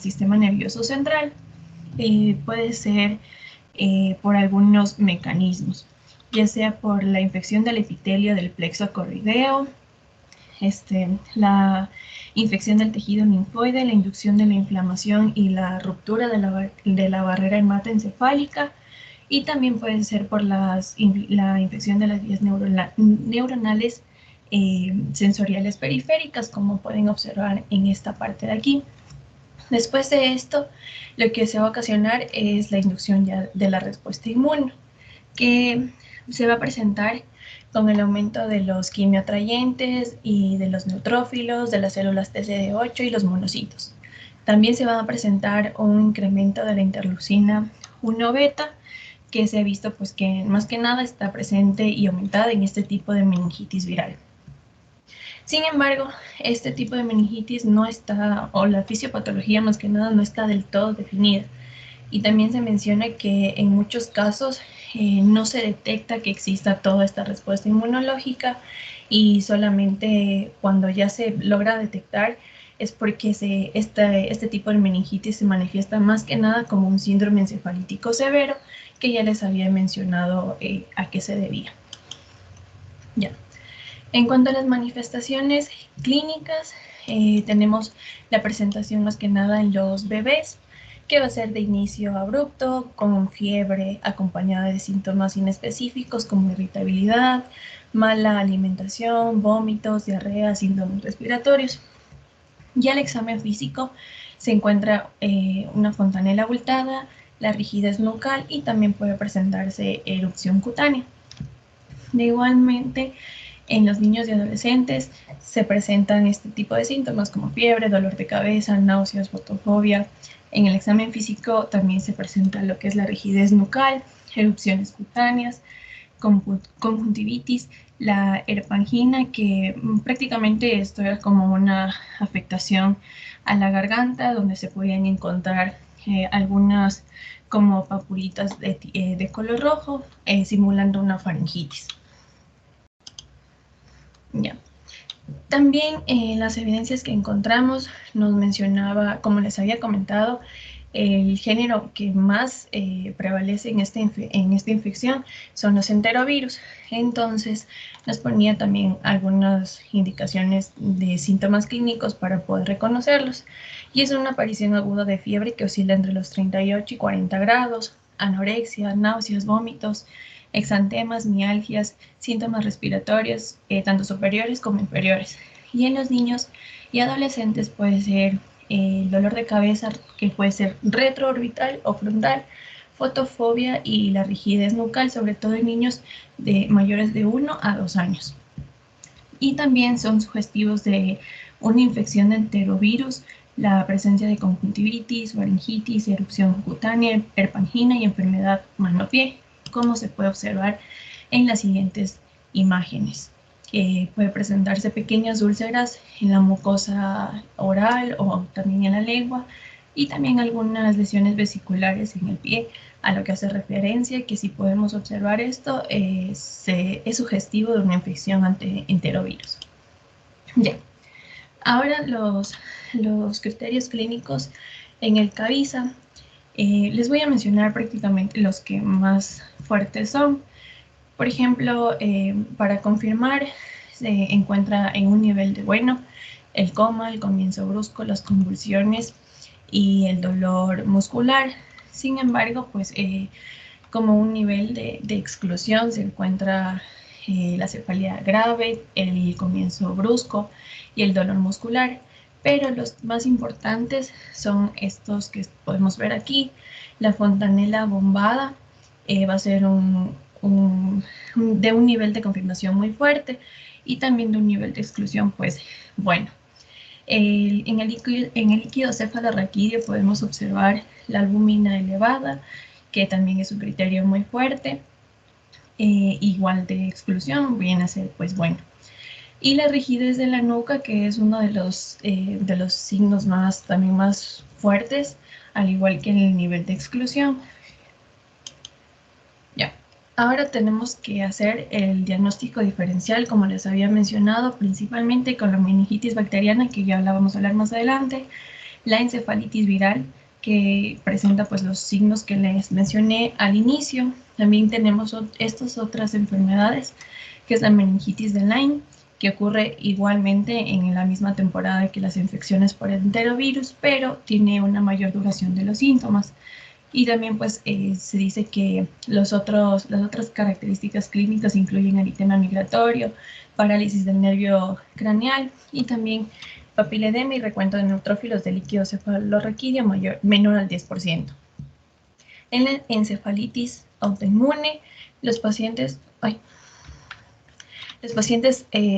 sistema nervioso central. Puede ser por algunos mecanismos, ya sea por la infección del epitelio del plexo corrideo, la infección del tejido linfoide, la inducción de la inflamación y la ruptura de la barrera hematoencefálica, y también puede ser por la infección de las vías neuronales sensoriales periféricas, como pueden observar en esta parte de aquí. Después de esto, lo que se va a ocasionar es la inducción ya de la respuesta inmune, que se va a presentar con el aumento de los quimioatrayentes y de los neutrófilos, de las células TCD8 y los monocitos. También se va a presentar un incremento de la interleucina 1 beta, que se ha visto pues que más que nada está presente y aumentada en este tipo de meningitis viral. Sin embargo, este tipo de meningitis no está, o la fisiopatología más que nada, no está del todo definida. Y también se menciona que en muchos casos no se detecta que exista toda esta respuesta inmunológica, y solamente cuando ya se logra detectar es porque este tipo de meningitis se manifiesta más que nada como un síndrome encefalítico severo, que ya les había mencionado a qué se debía. Ya. En cuanto a las manifestaciones clínicas, tenemos la presentación más que nada en los bebés, que va a ser de inicio abrupto, con fiebre acompañada de síntomas inespecíficos como irritabilidad, mala alimentación, vómitos, diarrea, síntomas respiratorios. Ya el examen físico se encuentra una fontanela abultada, la rigidez nucal, y también puede presentarse erupción cutánea. Igualmente, en los niños y adolescentes se presentan este tipo de síntomas como fiebre, dolor de cabeza, náuseas, fotofobia. En el examen físico también se presenta lo que es la rigidez nucal, erupciones cutáneas, conjuntivitis, la erpangina, que prácticamente esto era como una afectación a la garganta, donde se podían encontrar algunas como papulitas de color rojo, simulando una faringitis. Ya. También las evidencias que encontramos nos mencionaba, como les había comentado, el género que más prevalece en esta infección son los enterovirus. Entonces nos ponía también algunas indicaciones de síntomas clínicos para poder reconocerlos. Y es una aparición aguda de fiebre que oscila entre los 38 y 40 grados, anorexia, náuseas, vómitos, exantemas, mialgias, síntomas respiratorios, tanto superiores como inferiores. Y en los niños y adolescentes puede ser dolor de cabeza, que puede ser retroorbital o frontal, fotofobia y la rigidez nucal, sobre todo en niños mayores de 1 a 2 años. Y también son sugestivos de una infección de enterovirus, la presencia de conjuntivitis, faringitis, erupción cutánea, erpangina y enfermedad mano-pie, como se puede observar en las siguientes imágenes. Puede presentarse pequeñas úlceras en la mucosa oral o también en la lengua, y también algunas lesiones vesiculares en el pie, a lo que hace referencia que si podemos observar esto es sugestivo de una infección ante enterovirus. Ya. Ahora los criterios clínicos en el CAVISA. Les voy a mencionar prácticamente los que más fuertes son. Por ejemplo, para confirmar, se encuentra en un nivel de bueno el coma, el comienzo brusco, las convulsiones y el dolor muscular. Sin embargo, pues como un nivel de exclusión se encuentra la cefalea grave, el comienzo brusco y el dolor muscular. Pero los más importantes son estos que podemos ver aquí. La fontanela bombada va a ser de un nivel de confirmación muy fuerte, y también de un nivel de exclusión, pues bueno. En el líquido cefalorraquídeo podemos observar la albúmina elevada, que también es un criterio muy fuerte. Igual de exclusión viene a ser, pues bueno. Y la rigidez de la nuca, que es uno de los signos también más fuertes, al igual que en el nivel de exclusión. Ya. Ahora tenemos que hacer el diagnóstico diferencial, como les había mencionado, principalmente con la meningitis bacteriana, que ya la vamos a hablar más adelante, la encefalitis viral, que presenta pues los signos que les mencioné al inicio. También tenemos estas otras enfermedades, que es la meningitis de Lyme, que ocurre igualmente en la misma temporada que las infecciones por enterovirus, pero tiene una mayor duración de los síntomas. Y también pues se dice que las otras características clínicas incluyen eritema migratorio, parálisis del nervio craneal y también papiledema y recuento de neutrófilos de líquido cefalorraquídeo menor al 10%. En la encefalitis autoinmune, los pacientes,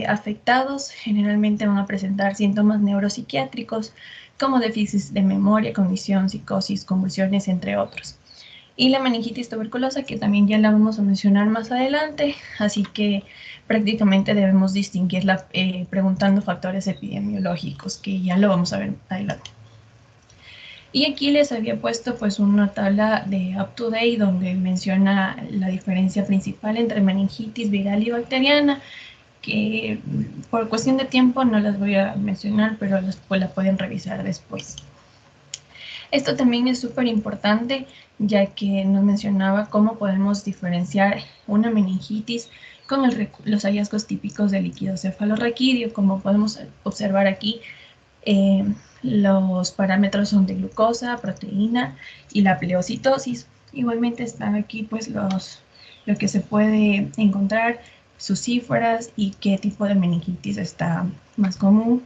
afectados generalmente van a presentar síntomas neuropsiquiátricos como déficit de memoria, cognición, psicosis, convulsiones, entre otros. Y la meningitis tuberculosa, que también ya la vamos a mencionar más adelante, así que prácticamente debemos distinguirla preguntando factores epidemiológicos, que ya lo vamos a ver adelante. Y aquí les había puesto pues una tabla de UpToDate donde menciona la diferencia principal entre meningitis viral y bacteriana, que por cuestión de tiempo no las voy a mencionar, pero pues la pueden revisar después. Esto también es súper importante, ya que nos mencionaba cómo podemos diferenciar una meningitis con los hallazgos típicos del líquido cefalorraquídeo. Como podemos observar aquí, los parámetros son de glucosa, proteína y la pleocitosis. Igualmente están aquí pues lo que se puede encontrar, sus cifras y qué tipo de meningitis está más común.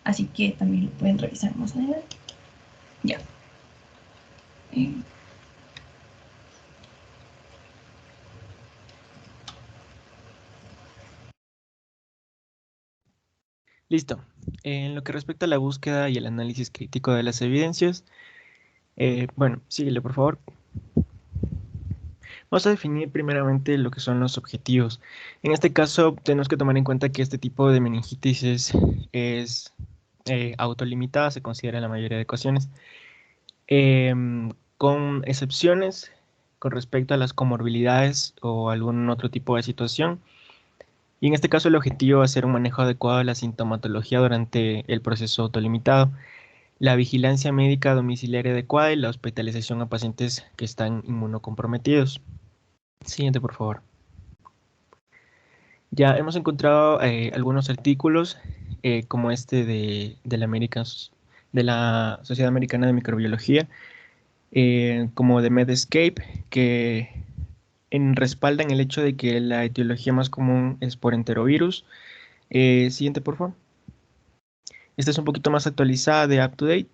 Así que también lo pueden revisar más adelante. Ya. Listo. En lo que respecta a la búsqueda y el análisis crítico de las evidencias, bueno, síguele por favor. Vamos a definir primeramente lo que son los objetivos. En este caso, tenemos que tomar en cuenta que este tipo de meningitis es autolimitada, se considera en la mayoría de ocasiones, con excepciones con respecto a las comorbilidades o algún otro tipo de situación. Y en este caso el objetivo va a ser un manejo adecuado de la sintomatología durante el proceso autolimitado, la vigilancia médica domiciliaria adecuada y la hospitalización a pacientes que están inmunocomprometidos. Siguiente, por favor. Ya hemos encontrado algunos artículos como este de la Sociedad Americana de Microbiología, como de Medscape, que respaldan el hecho de que la etiología más común es por enterovirus. Siguiente, por favor. Esta es un poquito más actualizada de UpToDate.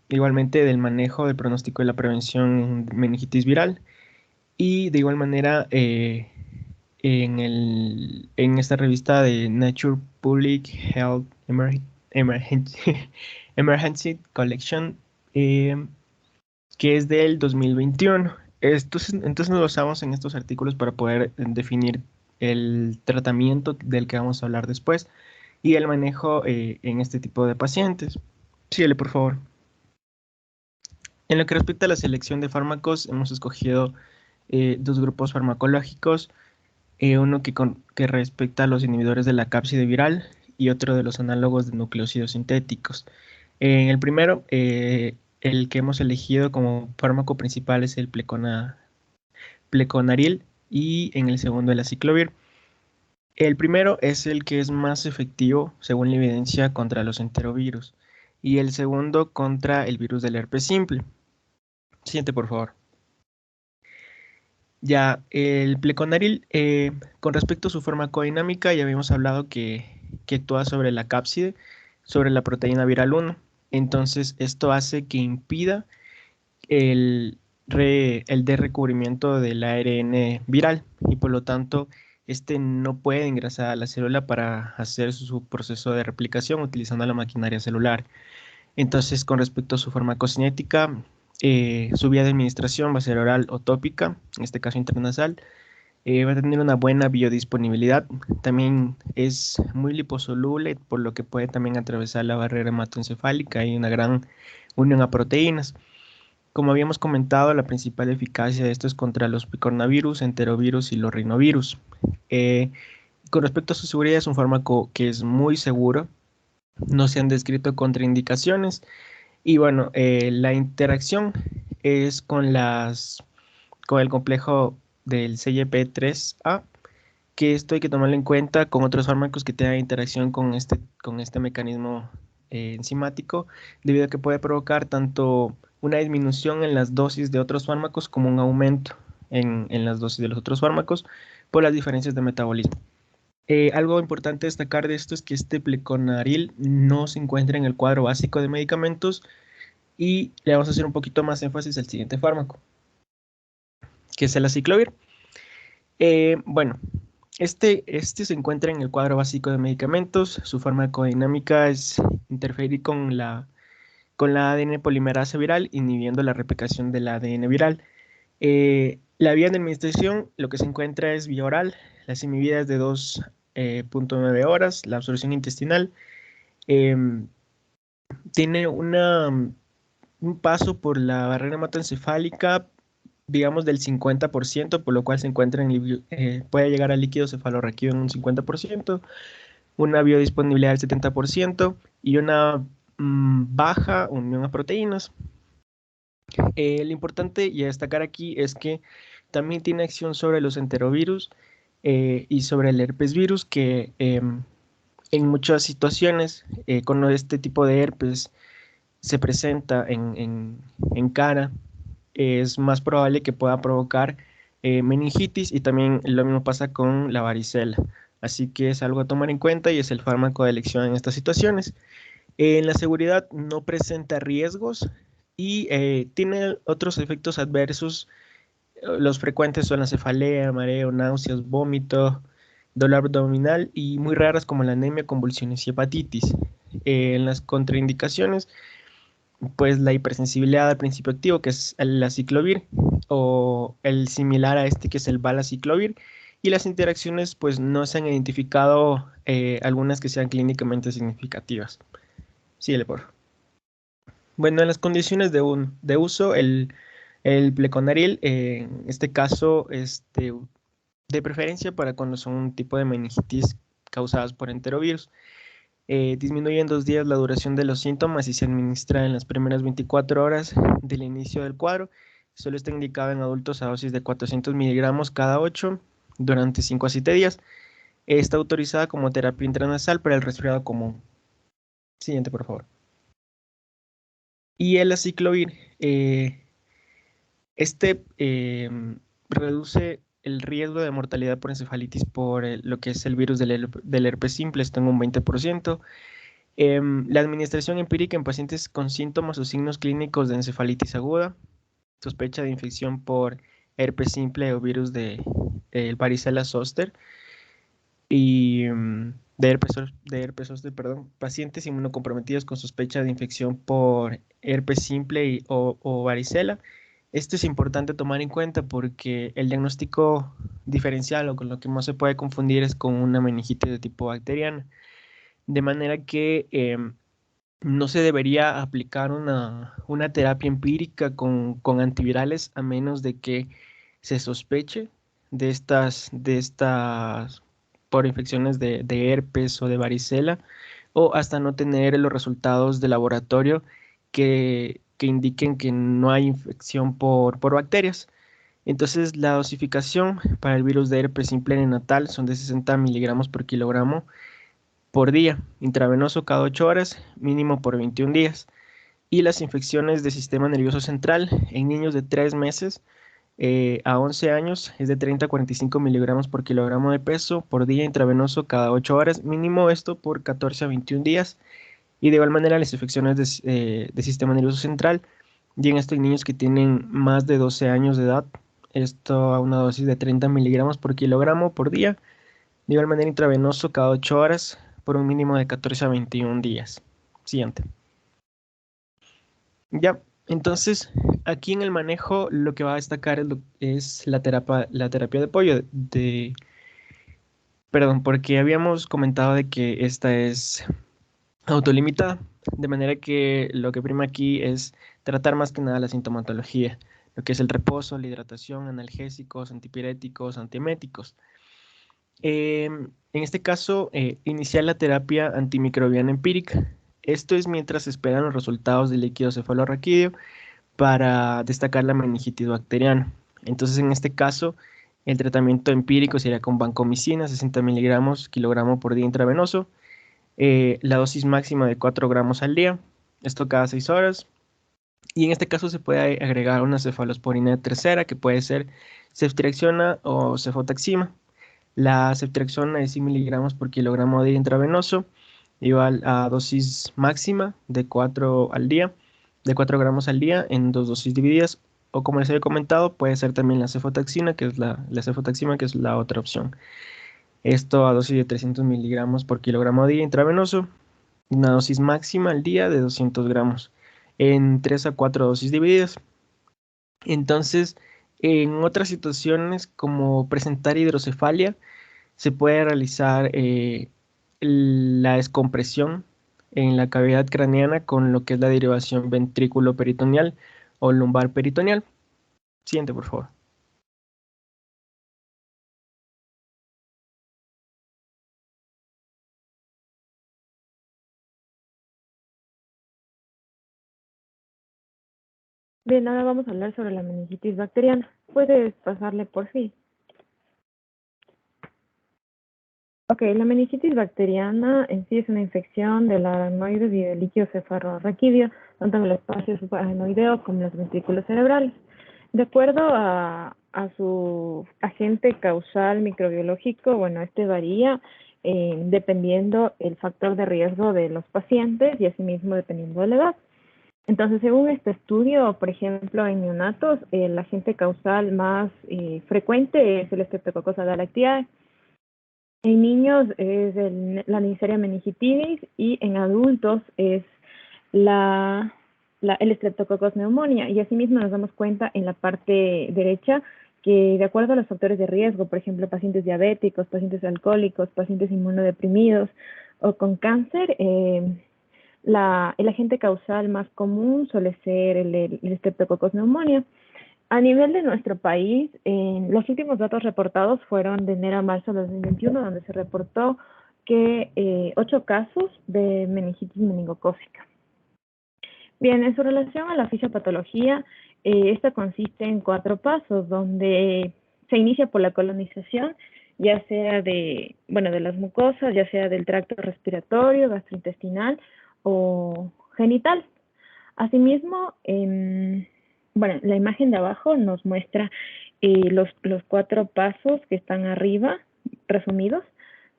Igualmente del manejo, del pronóstico y la prevención de meningitis viral. Y de igual manera, en esta revista de Nature Public Health Emergency, Emergency Collection, que es del 2021. Entonces nos basamos en estos artículos para poder definir el tratamiento del que vamos a hablar después y el manejo en este tipo de pacientes. Síguele, por favor. En lo que respecta a la selección de fármacos, hemos escogido dos grupos farmacológicos, uno que respecta a los inhibidores de la cápside viral y otro de los análogos de nucleósidos sintéticos. En el primero, el que hemos elegido como fármaco principal es el pleconaril y en el segundo el aciclovir. El primero es el que es más efectivo, según la evidencia, contra los enterovirus y el segundo contra el virus del herpes simple. Siguiente, por favor. Ya, el pleconaril, con respecto a su farmacodinámica, ya habíamos hablado que actúa sobre la cápside, sobre la proteína viral 1. Entonces, esto hace que impida el de recubrimiento del ARN viral y por lo tanto, este no puede ingresar a la célula para hacer su proceso de replicación utilizando la maquinaria celular. Entonces, con respecto a su farmacocinética, su vía de administración va a ser oral o tópica, en este caso intranasal. Va a tener una buena biodisponibilidad. También es muy liposoluble, por lo que puede también atravesar la barrera hematoencefálica. Hay una gran unión a proteínas. Como habíamos comentado, la principal eficacia de esto es contra los picornavirus, enterovirus y los rinovirus. Con respecto a su seguridad, es un fármaco que es muy seguro, no se han descrito contraindicaciones. Y bueno, la interacción es con el complejo del CYP3A, que esto hay que tomarlo en cuenta con otros fármacos que tengan interacción con este mecanismo enzimático, debido a que puede provocar tanto una disminución en las dosis de otros fármacos como un aumento en las dosis de los otros fármacos por las diferencias de metabolismo. Algo importante destacar de esto es que este pleconaril no se encuentra en el cuadro básico de medicamentos y le vamos a hacer un poquito más énfasis al siguiente fármaco, que es el aciclovir. Bueno, este se encuentra en el cuadro básico de medicamentos. Su farmacodinámica es interferir con la ADN polimerasa viral, inhibiendo la replicación del ADN viral. La vía de administración, lo que se encuentra es vía oral. Las inhibidas de 2.9 horas. La absorción intestinal tiene un paso por la barrera hematoencefálica, digamos, del 50%, por lo cual se encuentra puede llegar al líquido cefalorraquídeo en un 50%, una biodisponibilidad del 70% y una baja unión a proteínas. Lo importante y a destacar aquí es que también tiene acción sobre los enterovirus y sobre el herpes virus, que en muchas situaciones con este tipo de herpes se presenta en cara, es más probable que pueda provocar meningitis, y también lo mismo pasa con la varicela. Así que es algo a tomar en cuenta y es el fármaco de elección en estas situaciones. En la seguridad no presenta riesgos y tiene otros efectos adversos. Los frecuentes son la cefalea, mareo, náuseas, vómito, dolor abdominal y muy raras como la anemia, convulsiones y hepatitis. En las contraindicaciones, pues la hipersensibilidad al principio activo, que es el aciclovir, o el similar a este, que es el valaciclovir, y las interacciones, pues no se han identificado algunas que sean clínicamente significativas. Síguele, por favor. Bueno, en las condiciones de uso, el pleconaril, en este caso, de preferencia para cuando son un tipo de meningitis causadas por enterovirus. Disminuye en 2 días la duración de los síntomas y se administra en las primeras 24 horas del inicio del cuadro. Solo está indicado en adultos a dosis de 400 miligramos cada 8 durante 5 a 7 días. Está autorizada como terapia intranasal para el resfriado común. Siguiente, por favor. Y el aciclovir, reduce el riesgo de mortalidad por encefalitis por lo que es el virus del herpes simple, está en un 20%. La administración empírica en pacientes con síntomas o signos clínicos de encefalitis aguda, sospecha de infección por herpes simple o virus de varicela zoster y de herpes zoster, perdón, pacientes inmunocomprometidos con sospecha de infección por herpes simple o varicela. Esto es importante tomar en cuenta porque el diagnóstico diferencial, o con lo que más se puede confundir, es con una meningitis de tipo bacteriana. De manera que no se debería aplicar una terapia empírica con antivirales a menos de que se sospeche de estas por infecciones de herpes o de varicela, o hasta no tener los resultados de laboratorio que indiquen que no hay infección por bacterias. Entonces, la dosificación para el virus de herpes simple neonatal son de 60 miligramos por kilogramo por día, intravenoso cada 8 horas, mínimo por 21 días. Y las infecciones del sistema nervioso central en niños de 3 meses a 11 años es de 30 a 45 miligramos por kilogramo de peso por día, intravenoso cada 8 horas, mínimo esto por 14 a 21 días. Y de igual manera las infecciones de sistema nervioso central, y en estos niños que tienen más de 12 años de edad, esto a una dosis de 30 miligramos por kilogramo por día, de igual manera intravenoso cada 8 horas por un mínimo de 14 a 21 días. Siguiente. Ya, entonces aquí en el manejo lo que va a destacar es la terapia de apoyo perdón, porque habíamos comentado de que esta es autolimitada, de manera que lo que prima aquí es tratar más que nada la sintomatología, lo que es el reposo, la hidratación, analgésicos, antipiréticos, antieméticos. En este caso, iniciar la terapia antimicrobiana empírica. Esto es mientras se esperan los resultados del líquido cefalorraquídeo para destacar la meningitis bacteriana. Entonces, en este caso, el tratamiento empírico sería con vancomicina, 60 miligramos kilogramo por día intravenoso, la dosis máxima de 4 gramos al día, esto cada 6 horas. Y en este caso se puede agregar una cefalosporina tercera, que puede ser ceftriaxona o cefotaxima. La ceftriaxona de 100 miligramos por kilogramo de día intravenoso, igual a dosis máxima de 4 al día, de 4 gramos al día en dos dosis divididas. O como les había comentado, puede ser también la cefotaxina, que es la cefotaxima, que es la otra opción. Esto a dosis de 300 miligramos por kilogramo día intravenoso, una dosis máxima al día de 200 gramos, en 3 a 4 dosis divididas. Entonces, en otras situaciones como presentar hidrocefalia, se puede realizar la descompresión en la cavidad craneana con lo que es la derivación ventrículo peritoneal o lumbar peritoneal. Siguiente, por favor. Bien, ahora vamos a hablar sobre la meningitis bacteriana. Puedes pasarle por sí. Ok, la meningitis bacteriana en sí es una infección del aracnoides y del líquido cefalorraquídeo, tanto en el espacio subaracnoideo como en los ventrículos cerebrales. De acuerdo a su agente causal microbiológico, bueno, este varía dependiendo el factor de riesgo de los pacientes y asimismo dependiendo de la edad. Entonces, según este estudio, por ejemplo, en neonatos, el agente causal más frecuente es el Streptococcus agalactiae. En niños es la Neisseria meningitidis y en adultos es el Streptococcus pneumonia. Y asimismo nos damos cuenta en la parte derecha que de acuerdo a los factores de riesgo, por ejemplo, pacientes diabéticos, pacientes alcohólicos, pacientes inmunodeprimidos o con cáncer, el agente causal más común suele ser el Streptococcus pneumonia. A nivel de nuestro país, los últimos datos reportados fueron de enero a marzo de 2021, donde se reportó que 8 casos de meningitis meningocócica. Bien, en su relación a la fisiopatología, esta consiste en 4 pasos, donde se inicia por la colonización, ya sea de las mucosas, ya sea del tracto respiratorio, gastrointestinal o genital. Asimismo, la imagen de abajo nos muestra los 4 pasos que están arriba, resumidos,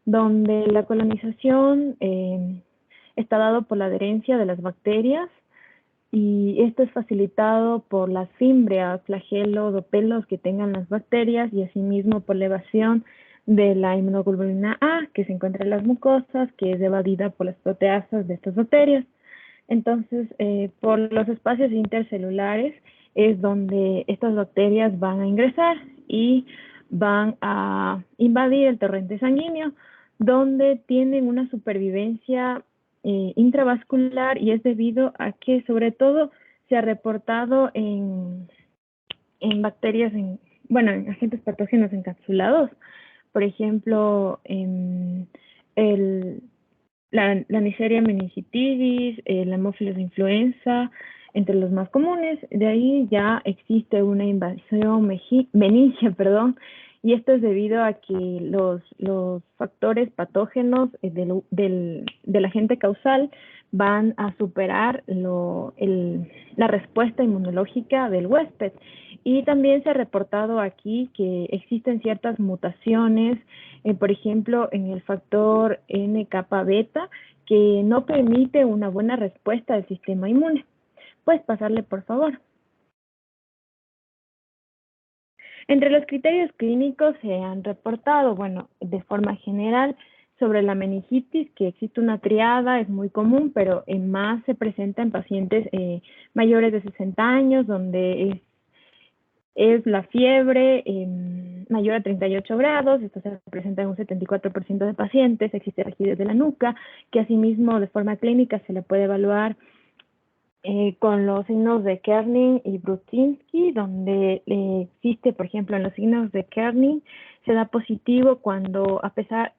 donde la colonización está dado por la adherencia de las bacterias y esto es facilitado por las fímbrias, flagelos o pelos que tengan las bacterias y asimismo por la evasión de la inmunoglobulina A que se encuentra en las mucosas, que es evadida por las proteasas de estas bacterias. Entonces, por los espacios intercelulares es donde estas bacterias van a ingresar y van a invadir el torrente sanguíneo, donde tienen una supervivencia intravascular y es debido a que sobre todo se ha reportado en bacterias, en agentes patógenos encapsulados. Por ejemplo, la Neisseria meningitidis, la Haemophilus influenza, entre los más comunes. De ahí ya existe una invasión meningia, y esto es debido a que los factores patógenos del agente causal van a superar la respuesta inmunológica del huésped. Y también se ha reportado aquí que existen ciertas mutaciones, por ejemplo, en el factor NK beta, que no permite una buena respuesta del sistema inmune. Puedes pasarle, por favor. Entre los criterios clínicos se han reportado, de forma general, sobre la meningitis, que existe una triada, es muy común, pero más se presenta en pacientes mayores de 60 años, donde es la fiebre mayor a 38 grados, esto se presenta en un 74% de pacientes, existe rigidez de la nuca, que asimismo de forma clínica se le puede evaluar con los signos de Kerning y Brudzinski, donde existe, por ejemplo, en los signos de Kerning, se da positivo cuando a pesar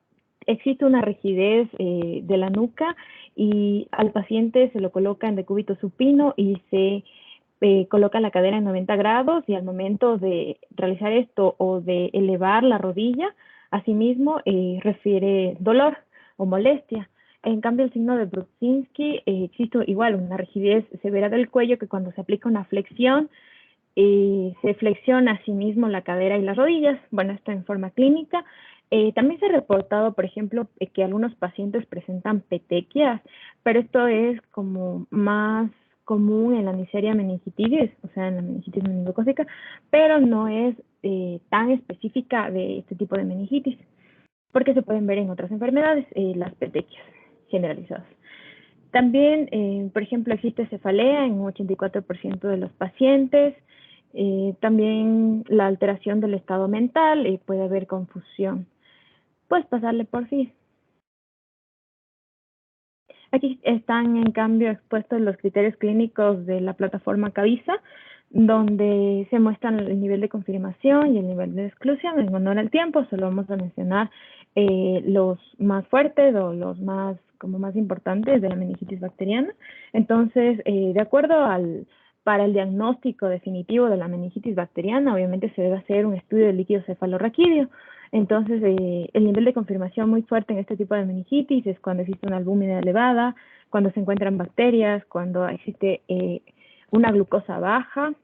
existe una rigidez de la nuca y al paciente se lo coloca en decúbito supino y se coloca la cadera en 90 grados y al momento de realizar esto o de elevar la rodilla, asimismo refiere dolor o molestia. En cambio, el signo de Brudzinski existe igual una rigidez severa del cuello que cuando se aplica una flexión, se flexiona a sí mismo la cadera y las rodillas. Bueno, esto en forma clínica. También se ha reportado, por ejemplo, que algunos pacientes presentan petequias, pero esto es como más común en la Neisseria meningitidis, o sea, en la meningitis meningocócica, pero no es tan específica de este tipo de meningitis, porque se pueden ver en otras enfermedades, las petequias generalizadas. También, por ejemplo, existe cefalea en un 84% de los pacientes. También la alteración del estado mental, puede haber confusión. Puedes pasarle por sí. Aquí están, en cambio, expuestos los criterios clínicos de la plataforma CAVISA, donde se muestran el nivel de confirmación y el nivel de exclusión. En honor al tiempo, solo vamos a mencionar los más fuertes o los más importantes de la meningitis bacteriana. Entonces, de acuerdo para el diagnóstico definitivo de la meningitis bacteriana, obviamente se debe hacer un estudio del líquido cefalorraquídeo. Entonces, el nivel de confirmación muy fuerte en este tipo de meningitis es cuando existe una albúmina elevada, cuando se encuentran bacterias, cuando existe una glucosa baja.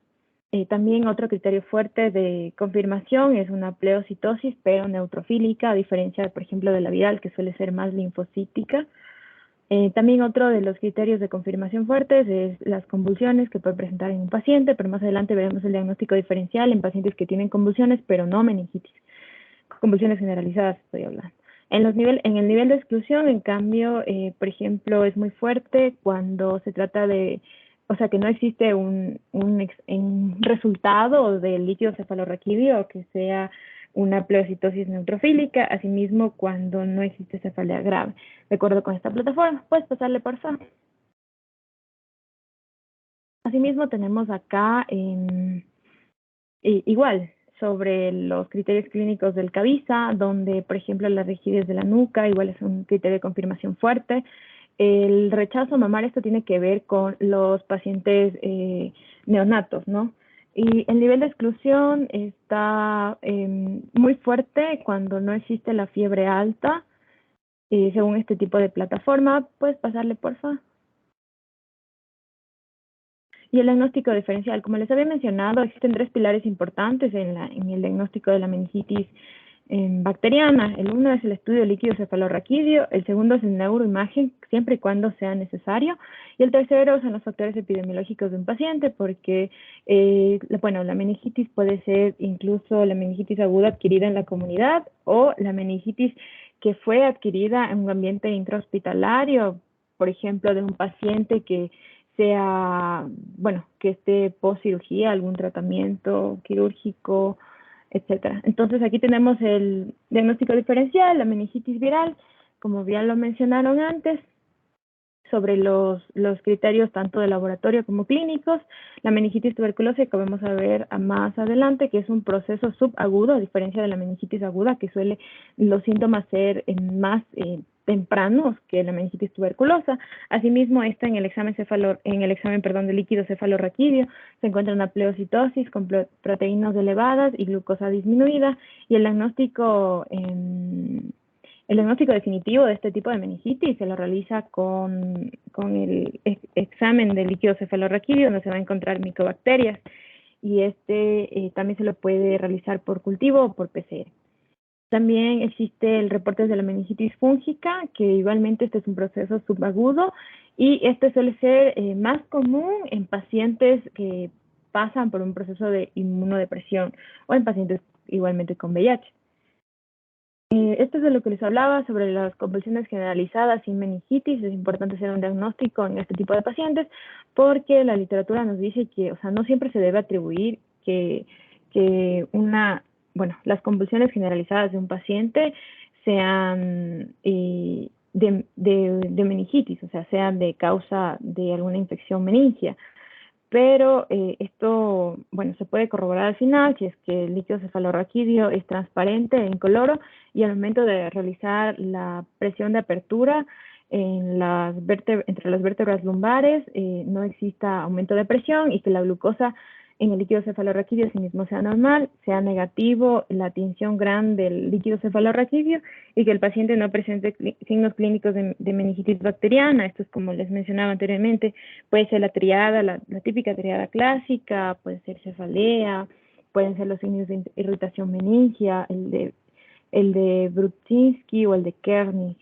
También otro criterio fuerte de confirmación es una pleocitosis, pero neutrofílica, a diferencia, por ejemplo, de la viral, que suele ser más linfocítica. También otro de los criterios de confirmación fuertes es las convulsiones que puede presentar en un paciente, pero más adelante veremos el diagnóstico diferencial en pacientes que tienen convulsiones, pero no meningitis. Convulsiones generalizadas estoy hablando. En el nivel de exclusión, en cambio, por ejemplo, es muy fuerte cuando se trata de, o sea, que no existe un resultado del líquido cefalorraquídeo que sea una pleocitosis neutrofílica, asimismo cuando no existe cefalea grave. De acuerdo con esta plataforma, puedes pasarle por favor. Asimismo tenemos acá igual sobre los criterios clínicos del CAVISA, donde por ejemplo la rigidez de la nuca igual es un criterio de confirmación fuerte. El rechazo mamario, esto tiene que ver con los pacientes neonatos, ¿no? Y el nivel de exclusión está muy fuerte cuando no existe la fiebre alta, según este tipo de plataforma. Puedes pasarle, por favor. Y el diagnóstico diferencial, como les había mencionado, existen 3 pilares importantes en el diagnóstico de la meningitis bacteriana. El uno es el estudio líquido cefalorraquídeo, el segundo es el neuroimagen, siempre y cuando sea necesario, y el tercero son los factores epidemiológicos de un paciente, porque, bueno, la meningitis puede ser incluso la meningitis aguda adquirida en la comunidad o la meningitis que fue adquirida en un ambiente intrahospitalario, por ejemplo, de un paciente que sea, bueno, que esté post cirugía, algún tratamiento quirúrgico, etcétera. Entonces aquí tenemos el diagnóstico diferencial, la meningitis viral, como ya lo mencionaron antes, sobre los criterios tanto de laboratorio como clínicos. La meningitis tuberculosa, que vamos a ver más adelante, que es un proceso subagudo, a diferencia de la meningitis aguda, que suele los síntomas ser más tempranos que la meningitis tuberculosa. Asimismo, esta en el examen de líquido cefalorraquídeo se encuentra una pleocitosis con proteínas elevadas y glucosa disminuida, y el diagnóstico definitivo de este tipo de meningitis se lo realiza con el examen de líquido cefalorraquídeo, donde se va a encontrar micobacterias, y también se lo puede realizar por cultivo o por PCR. También existe el reporte de la meningitis fúngica, que igualmente este es un proceso subagudo, y este suele ser más común en pacientes que pasan por un proceso de inmunodepresión o en pacientes igualmente con VIH. Esto es de lo que les hablaba sobre las convulsiones generalizadas sin meningitis. Es importante hacer un diagnóstico en este tipo de pacientes porque la literatura nos dice que, o sea, no siempre se debe atribuir que las convulsiones generalizadas de un paciente sean de meningitis, o sea, sean de causa de alguna infección meningia. pero esto, bueno, se puede corroborar al final si es que el líquido cefalorraquídeo es transparente e incoloro y al momento de realizar la presión de apertura entre las vértebras lumbares no exista aumento de presión y que la glucosa en el líquido cefalorraquídeo asimismo sea normal, sea negativo la tinción gran del líquido cefalorraquídeo y que el paciente no presente signos clínicos de meningitis bacteriana. Esto es como les mencionaba anteriormente, puede ser la triada, la típica triada clásica, puede ser cefalea, pueden ser los signos de irritación meningia, el de Brudzinski o el de Kernig.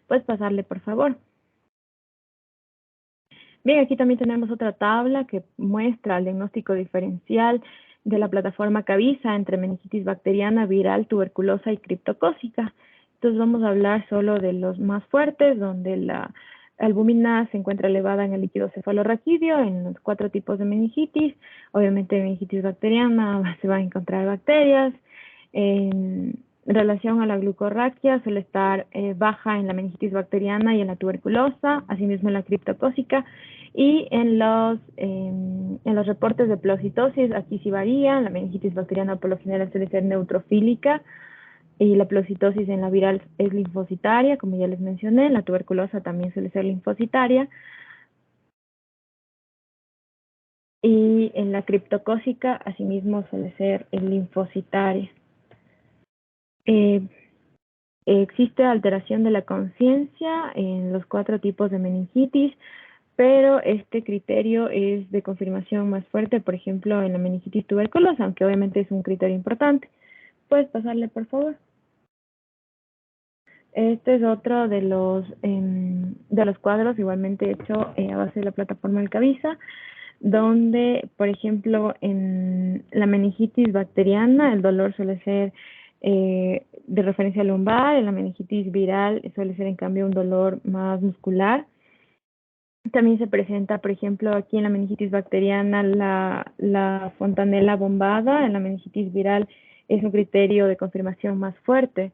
Puedes pasarle, por favor. Bien, aquí también tenemos otra tabla que muestra el diagnóstico diferencial de la plataforma CABISA entre meningitis bacteriana, viral, tuberculosa y criptocócica. Entonces vamos a hablar solo de los más fuertes, donde la albúmina se encuentra elevada en el líquido cefalorraquídeo, en los 4 tipos de meningitis. Obviamente meningitis bacteriana se van a encontrar bacterias. En relación a la glucorraquia suele estar baja en la meningitis bacteriana y en la tuberculosa, asimismo en la criptocócica. Y en los reportes de pleocitosis, aquí sí varía. La meningitis bacteriana por lo general suele ser neutrofílica y la pleocitosis en la viral es linfocitaria, como ya les mencioné. La tuberculosa también suele ser linfocitaria. Y en la criptocócica, asimismo, suele ser linfocitaria. Existe alteración de la conciencia en los 4 tipos de meningitis, pero este criterio es de confirmación más fuerte, por ejemplo, en la meningitis tuberculosa, aunque obviamente es un criterio importante. ¿Puedes pasarle, por favor? Este es otro de los cuadros, igualmente hecho a base de la plataforma del CABISA, donde, por ejemplo, en la meningitis bacteriana el dolor suele ser de referencia lumbar, en la meningitis viral suele ser en cambio un dolor más muscular. También se presenta, por ejemplo, aquí en la meningitis bacteriana la fontanela bombada, en la meningitis viral es un criterio de confirmación más fuerte.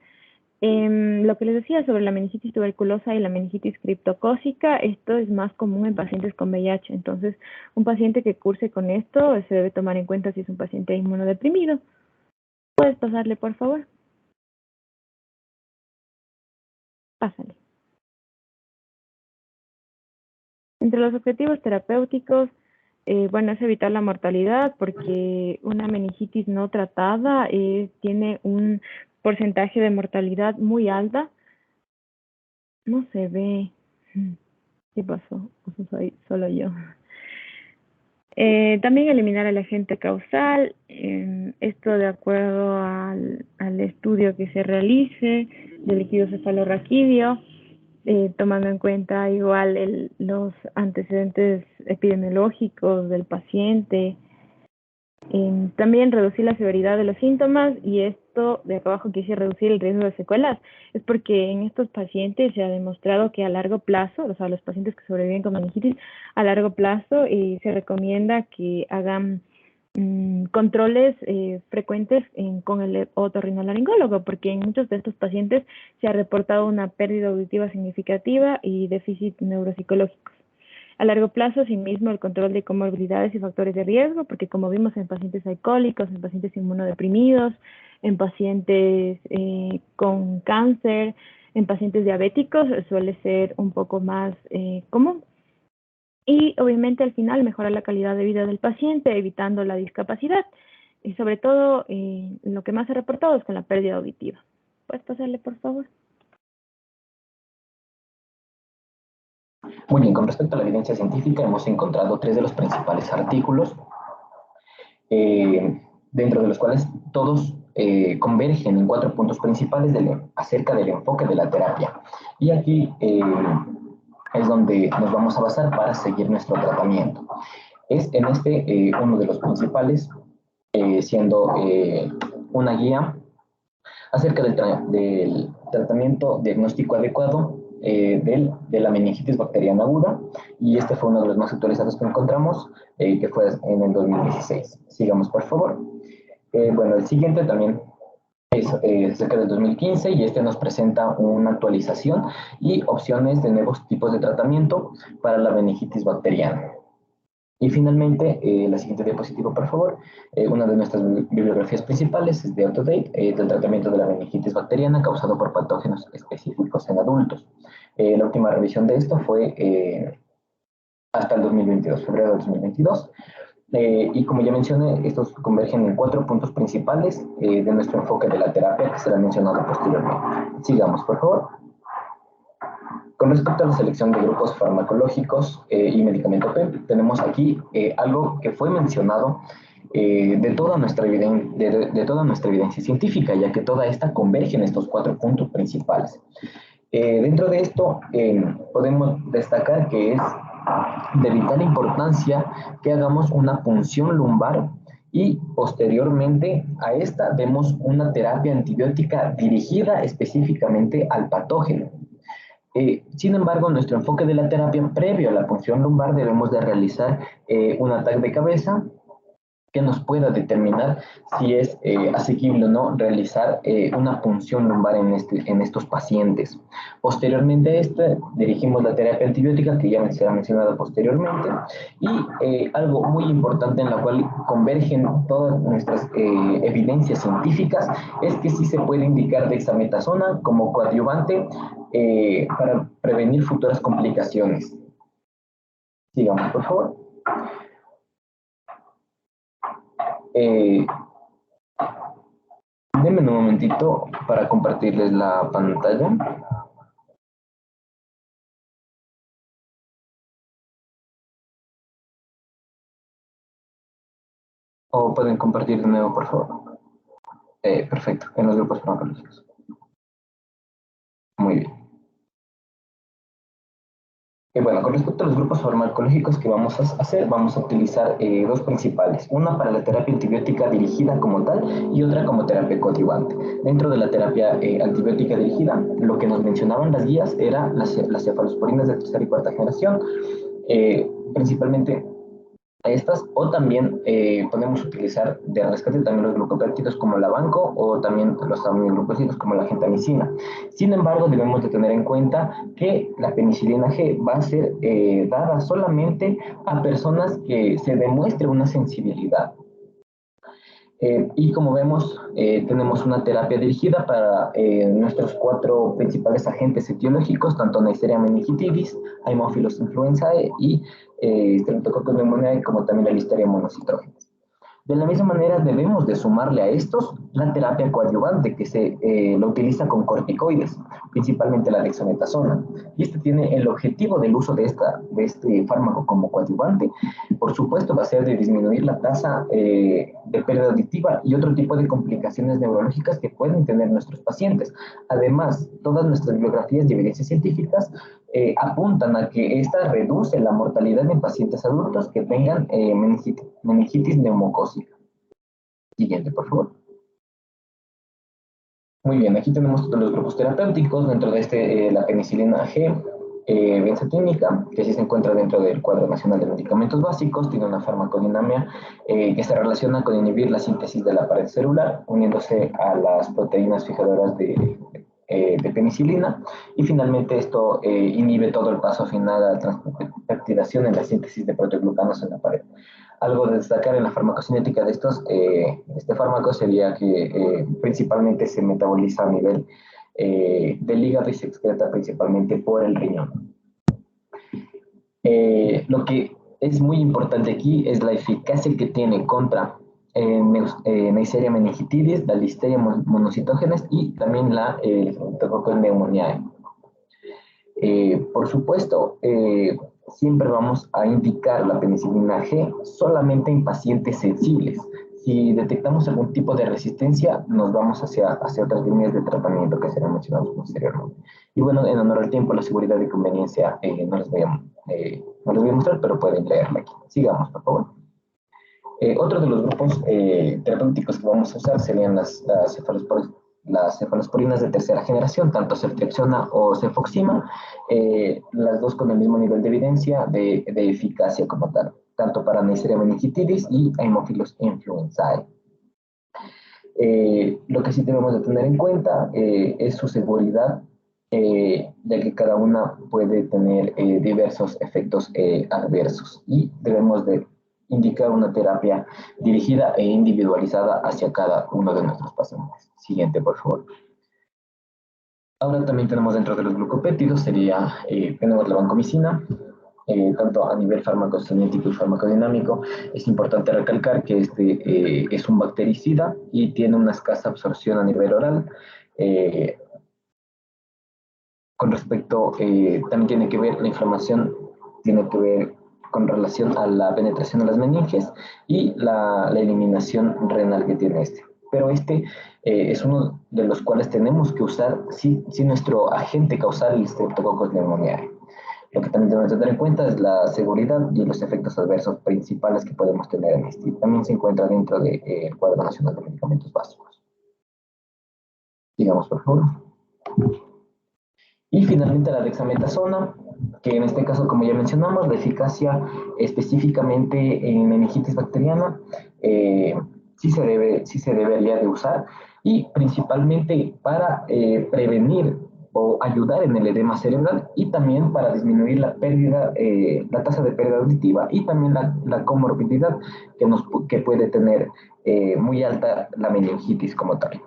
Lo que les decía sobre la meningitis tuberculosa y la meningitis criptocócica, esto es más común en pacientes con VIH. Entonces, un paciente que curse con esto se debe tomar en cuenta si es un paciente inmunodeprimido. ¿Puedes pasarle, por favor? Pásale. Entre los objetivos terapéuticos, bueno, es evitar la mortalidad porque una meningitis no tratada tiene un porcentaje de mortalidad muy alta. No se ve. ¿Qué pasó? ¿O soy solo yo? También eliminar el agente causal, esto de acuerdo al estudio que se realice del líquido cefalorraquídeo, tomando en cuenta igual los antecedentes epidemiológicos del paciente. También reducir la severidad de los síntomas, y esto de acá abajo quise reducir el riesgo de secuelas, es porque en estos pacientes se ha demostrado que a largo plazo, o sea, los pacientes que sobreviven con meningitis, a largo plazo se recomienda que hagan controles frecuentes con el otorrinolaringólogo, porque en muchos de estos pacientes se ha reportado una pérdida auditiva significativa y déficit neuropsicológicos. A largo plazo, asimismo, el control de comorbilidades y factores de riesgo, porque como vimos en pacientes alcohólicos, en pacientes inmunodeprimidos, en pacientes con cáncer, en pacientes diabéticos, suele ser un poco más común. Y obviamente al final mejorar la calidad de vida del paciente, evitando la discapacidad. Y sobre todo, lo que más se ha reportado es con la pérdida auditiva. ¿Puedes pasarle, por favor? Muy bien, con respecto a la evidencia científica, hemos encontrado 3 de los principales artículos, dentro de los cuales todos convergen en 4 puntos principales acerca del enfoque de la terapia. Y aquí es donde nos vamos a basar para seguir nuestro tratamiento. Es en uno de los principales, siendo una guía acerca del tratamiento diagnóstico adecuado de la meningitis bacteriana aguda, y este fue uno de los más actualizados que encontramos, que fue en el 2016. Sigamos, por favor. Bueno, el siguiente también es cerca del 2015, y este nos presenta una actualización y opciones de nuevos tipos de tratamiento para la meningitis bacteriana. Y finalmente, la siguiente diapositiva, por favor. Una de nuestras bibliografías principales es de Autodate, del tratamiento de la meningitis bacteriana causado por patógenos específicos en adultos. La última revisión de esto fue hasta el 2022, febrero del 2022. Y como ya mencioné, estos convergen en 4 puntos principales de nuestro enfoque de la terapia que será mencionado posteriormente. Sigamos, por favor. Con respecto a la selección de grupos farmacológicos y medicamento PEP, tenemos aquí algo que fue mencionado de toda nuestra evidencia científica, ya que toda esta converge en estos 4 puntos principales. Dentro de esto, podemos destacar que es de vital importancia que hagamos una punción lumbar y posteriormente a esta demos una terapia antibiótica dirigida específicamente al patógeno. Sin embargo, nuestro enfoque de la terapia previo a la punción lumbar debemos de realizar un ataque de cabeza que nos pueda determinar si es asequible o no realizar una punción lumbar en estos pacientes. Posteriormente a esta, dirigimos la terapia antibiótica, que ya será mencionada posteriormente, y algo muy importante en la cual convergen todas nuestras evidencias científicas es que sí se puede indicar dexametasona como coadyuvante para prevenir futuras complicaciones. Sigamos, por favor. Denme un momentito para compartirles la pantalla. O pueden compartir de nuevo, por favor. Perfecto, en los grupos farmacológicos. Muy bien. Bueno, con respecto a los grupos farmacológicos que vamos a hacer, vamos a utilizar dos principales. Una para la terapia antibiótica dirigida como tal y otra como terapia coadyuvante. Dentro de la terapia antibiótica dirigida, lo que nos mencionaban las guías era las cefalosporinas de tercera y cuarta generación, principalmente estas, o también podemos utilizar de rescate también los glucopéptidos como la banco o también los aminoglucósidos como la gentamicina. Sin embargo, debemos de tener en cuenta que la penicilina G va a ser dada solamente a personas que se demuestre una sensibilidad. Y como vemos, tenemos una terapia dirigida para nuestros 4 principales agentes etiológicos, tanto Neisseria meningitidis, Haemophilus influenzae y Streptococcus pneumoniae, como también la Listeria monocitrógenes. De la misma manera, debemos de sumarle a estos la terapia coadyuvante, que se lo utiliza con corticoides, principalmente la dexametasona. Y este tiene el objetivo del uso de este fármaco como coadyuvante, por supuesto, va a ser de disminuir la tasa de pérdida auditiva y otro tipo de complicaciones neurológicas que pueden tener nuestros pacientes. Además, todas nuestras bibliografías y evidencias científicas apuntan a que esta reduce la mortalidad en pacientes adultos que tengan meningitis neumocócica. Siguiente, por favor. Muy bien, aquí tenemos todos los grupos terapéuticos. Dentro de la penicilina G, benzatínica, que sí se encuentra dentro del cuadro nacional de medicamentos básicos, tiene una farmacodinámica que se relaciona con inhibir la síntesis de la pared celular, uniéndose a las proteínas fijadoras de penicilina, y finalmente esto inhibe todo el paso final a la transpeptidación en la síntesis de proteoglucanos en la pared. Algo de destacar en la farmacocinética de este fármaco sería que principalmente se metaboliza a nivel del hígado y se excreta principalmente por el riñón. Lo que es muy importante aquí es la eficacia que tiene contra Neisseria meningitidis, la Listeria monocitógenes y también la Streptococcus pneumoniae. Por supuesto, siempre vamos a indicar la penicilina G solamente en pacientes sensibles. Si detectamos algún tipo de resistencia, nos vamos hacia otras líneas de tratamiento que serán mencionadas posteriormente. Y bueno, en honor al tiempo, la seguridad y conveniencia no les voy a mostrar, pero pueden leerla aquí. Sigamos, por favor. Otro de los grupos terapéuticos que vamos a usar serían las cefalosporinas de tercera generación, tanto ceftriaxona o cefoxima, las dos con el mismo nivel de evidencia de eficacia como tal, tanto para Neisseria meningitidis y Haemophilus influenzae. Lo que sí debemos de tener en cuenta es su seguridad, ya que cada una puede tener diversos efectos adversos, y debemos de indicar una terapia dirigida e individualizada hacia cada uno de nuestros pacientes. Siguiente, por favor. Ahora también tenemos dentro de los glucopéptidos, tenemos la vancomicina. Tanto a nivel farmacocinético y farmacodinámico, es importante recalcar que este es un bactericida y tiene una escasa absorción a nivel oral. Con respecto, también tiene que ver la inflamación, tiene que ver con relación a la penetración de las meninges y la eliminación renal que tiene este. Pero es uno de los cuales tenemos que usar si nuestro agente causal es Streptococcus pneumoniae. Lo que también debemos tener en cuenta es la seguridad y los efectos adversos principales que podemos tener en este. También se encuentra dentro del Cuadro Nacional de Medicamentos Básicos. Sigamos, por favor. Y finalmente la dexametasona, que en este caso, como ya mencionamos, la eficacia específicamente en meningitis bacteriana sí se debería de usar, y principalmente para prevenir o ayudar en el edema cerebral, y también para disminuir la tasa de pérdida auditiva, y también la comorbilidad que puede tener muy alta la meningitis como tal.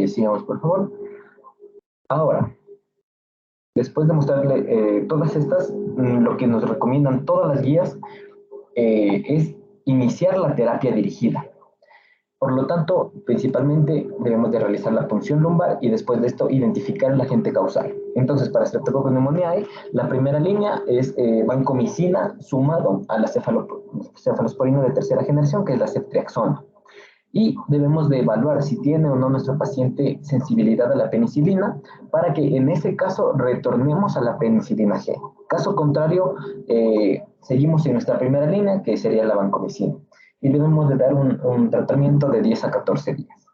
Sigamos, por favor. Ahora, después de mostrarle todas estas, lo que nos recomiendan todas las guías es iniciar la terapia dirigida. Por lo tanto, principalmente debemos de realizar la punción lumbar y después de esto identificar el agente causal. Entonces, para Streptococcus pneumoniae, la primera línea es vancomicina sumado a la cefalosporina de tercera generación, que es la ceftriaxona. Y debemos de evaluar si tiene o no nuestro paciente sensibilidad a la penicilina, para que en ese caso retornemos a la penicilina G. Caso contrario, seguimos en nuestra primera línea, que sería la vancomicina, y debemos de dar un tratamiento de 10 a 14 días.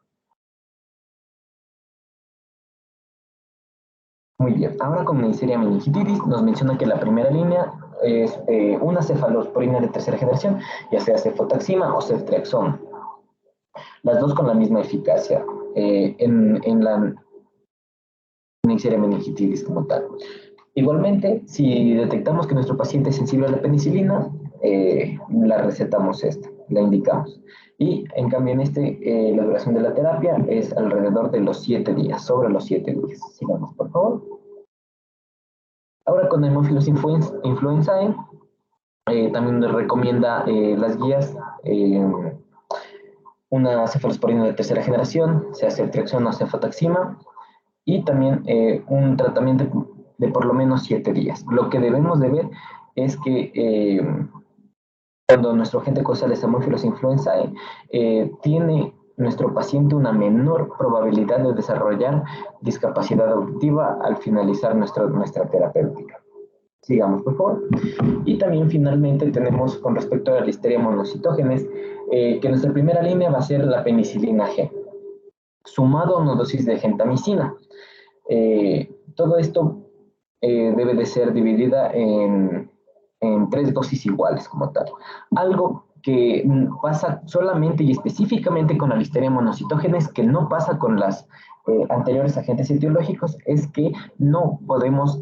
Muy bien, ahora con Neisseria meningitidis nos menciona que la primera línea es una cefalosporina de tercera generación, ya sea cefotaxima o ceftriaxona. Las dos con la misma eficacia en la Neisseria meningitidis como tal. Igualmente, si detectamos que nuestro paciente es sensible a la penicilina, la recetamos la indicamos. Y en cambio la duración de la terapia es alrededor de los 7 días, sobre los 7 días. Sigamos, por favor. Ahora con Haemophilus influenzae, también nos recomienda las guías una cefalosporina de tercera generación, sea ceftriaxona o cefotaxima, y también un tratamiento de por lo menos 7 días. Lo que debemos de ver es que cuando nuestro agente causal es Haemophilus influenzae, tiene nuestro paciente una menor probabilidad de desarrollar discapacidad auditiva al finalizar nuestra terapéutica. Sigamos, por favor. Y también finalmente tenemos con respecto a la Listeria monocytogenes, que nuestra primera línea va a ser la penicilina G, sumado a una dosis de gentamicina. Todo esto debe de ser dividida en 3 dosis iguales como tal. Algo que pasa solamente y específicamente con la Listeria monocytogenes, que no pasa con las anteriores agentes etiológicos, es que no podemos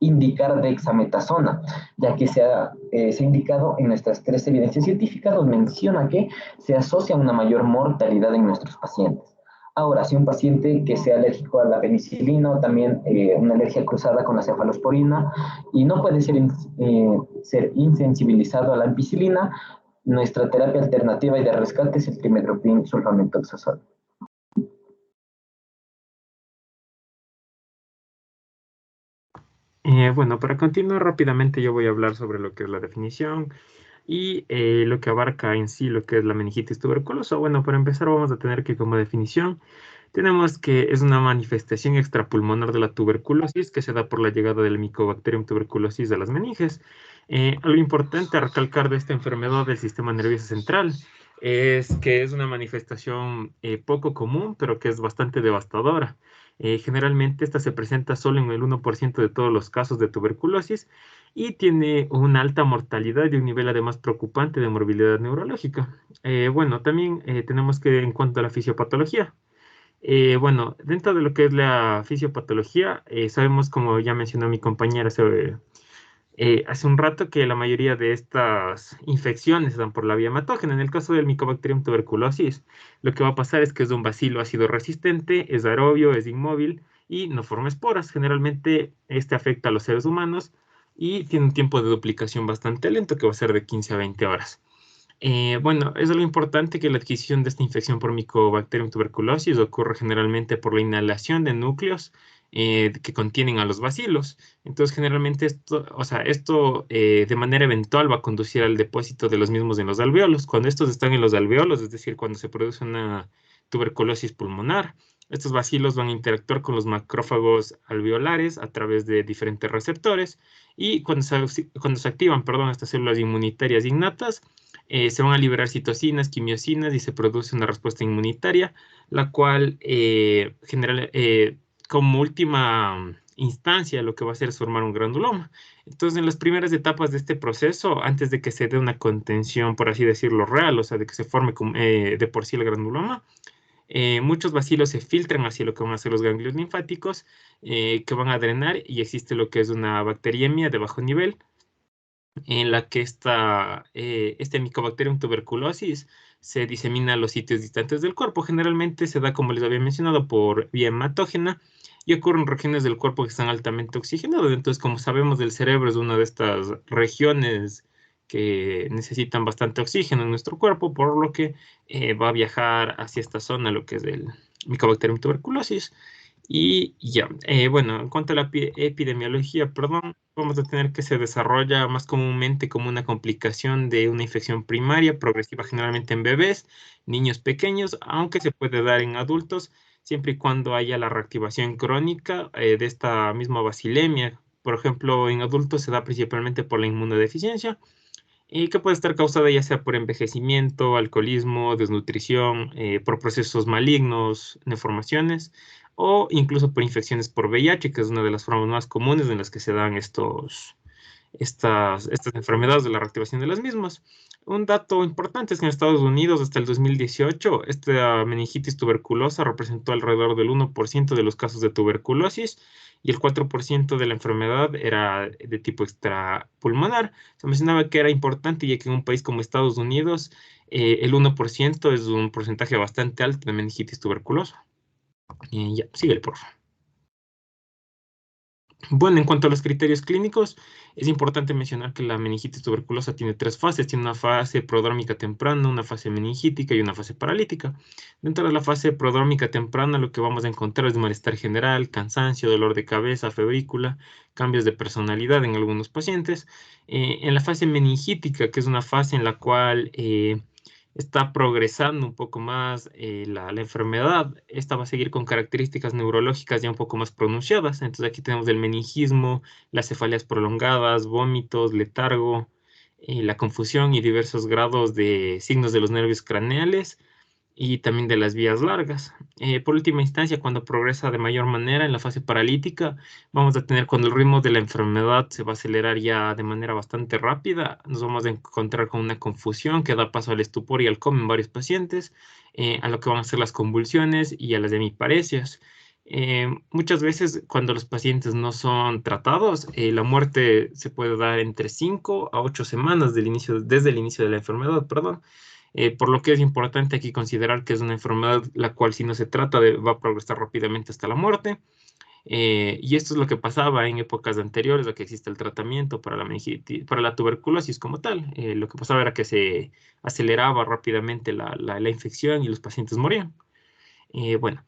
indicar dexametasona, ya que se ha indicado en nuestras 3 evidencias científicas, nos menciona que se asocia a una mayor mortalidad en nuestros pacientes. Ahora, si un paciente que sea alérgico a la penicilina o también una alergia cruzada con la cefalosporina y no puede ser insensibilizado a la ampicilina, nuestra terapia alternativa y de rescate es el trimmetoprim sulfamethoxazol. Bueno, para continuar rápidamente yo voy a hablar sobre lo que es la definición y lo que abarca en sí lo que es la meningitis tuberculosa. Bueno, para empezar vamos a tener que como definición tenemos que es una manifestación extrapulmonar de la tuberculosis que se da por la llegada del Mycobacterium tuberculosis a las meninges. Lo importante a recalcar de esta enfermedad del sistema nervioso central es que es una manifestación poco común, pero que es bastante devastadora. Generalmente esta se presenta solo en el 1% de todos los casos de tuberculosis y tiene una alta mortalidad y un nivel además preocupante de morbilidad neurológica. Bueno, también tenemos que en cuanto a la fisiopatología. Bueno, dentro de lo que es la fisiopatología, sabemos, como ya mencionó mi compañera, hace un rato que la mayoría de estas infecciones se dan por la vía hematógena. En el caso del Mycobacterium tuberculosis, lo que va a pasar es que es un bacilo ácido resistente, es aerobio, es inmóvil y no forma esporas. Generalmente este afecta a los seres humanos y tiene un tiempo de duplicación bastante lento, que va a ser de 15 a 20 horas. Bueno, es algo importante que la adquisición de esta infección por Mycobacterium tuberculosis ocurre generalmente por la inhalación de núcleos que contienen a los bacilos. Entonces, generalmente esto de manera eventual va a conducir al depósito de los mismos en los alveolos. Cuando estos están en los alveolos, es decir, cuando se produce una tuberculosis pulmonar, estos bacilos van a interactuar con los macrófagos alveolares a través de diferentes receptores y cuando se activan, estas células inmunitarias innatas, se van a liberar citocinas, quimiosinas y se produce una respuesta inmunitaria, la cual como última instancia lo que va a hacer es formar un granuloma. Entonces, en las primeras etapas de este proceso, antes de que se dé una contención, por así decirlo, real, o sea, de que se forme de por sí el granuloma, muchos bacilos se filtran hacia lo que van a ser los ganglios linfáticos, que van a drenar, y existe lo que es una bacteriemia de bajo nivel, en la que este Mycobacterium tuberculosis se disemina a los sitios distantes del cuerpo. Generalmente se da, como les había mencionado, por vía hematógena y ocurre en regiones del cuerpo que están altamente oxigenadas. Entonces, como sabemos, el cerebro es una de estas regiones que necesitan bastante oxígeno en nuestro cuerpo, por lo que va a viajar hacia esta zona, lo que es el Mycobacterium tuberculosis. Y ya, bueno, en cuanto a la epidemiología, vamos a tener que se desarrolla más comúnmente como una complicación de una infección primaria progresiva, generalmente en bebés, niños pequeños, aunque se puede dar en adultos, siempre y cuando haya la reactivación crónica de esta misma bacilemia. Por ejemplo, en adultos se da principalmente por la inmunodeficiencia, y que puede estar causada ya sea por envejecimiento, alcoholismo, desnutrición, por procesos malignos, deformaciones, o incluso por infecciones por VIH, que es una de las formas más comunes en las que se dan estas enfermedades de la reactivación de las mismas. Un dato importante es que en Estados Unidos, hasta el 2018, esta meningitis tuberculosa representó alrededor del 1% de los casos de tuberculosis y el 4% de la enfermedad era de tipo extrapulmonar. Se mencionaba que era importante, ya que en un país como Estados Unidos, el 1% es un porcentaje bastante alto de meningitis tuberculosa. Ya, síguele, por favor. Bueno, en cuanto a los criterios clínicos, es importante mencionar que la meningitis tuberculosa tiene 3 fases. Tiene una fase prodrómica temprana, una fase meningítica y una fase paralítica. Dentro de la fase prodrómica temprana, lo que vamos a encontrar es malestar general, cansancio, dolor de cabeza, febrícula, cambios de personalidad en algunos pacientes. En la fase meningítica, que es una fase en la cual está progresando un poco más la enfermedad, esta va a seguir con características neurológicas ya un poco más pronunciadas. Entonces aquí tenemos el meningismo, las cefaleas prolongadas, vómitos, letargo, la confusión y diversos grados de signos de los nervios craneales y también de las vías largas. Por última instancia, cuando progresa de mayor manera en la fase paralítica, vamos a tener, cuando el ritmo de la enfermedad se va a acelerar ya de manera bastante rápida, nos vamos a encontrar con una confusión que da paso al estupor y al coma en varios pacientes, a lo que van a ser las convulsiones y a las hemiparesias. Muchas veces, cuando los pacientes no son tratados, la muerte se puede dar entre 5 a 8 semanas desde el inicio de la enfermedad, perdón. Por lo que es importante aquí considerar que es una enfermedad la cual, si no se trata, va a progresar rápidamente hasta la muerte. Y esto es lo que pasaba en épocas anteriores a que existe el tratamiento para para la tuberculosis como tal. Lo que pasaba era que se aceleraba rápidamente la infección y los pacientes morían. Bueno,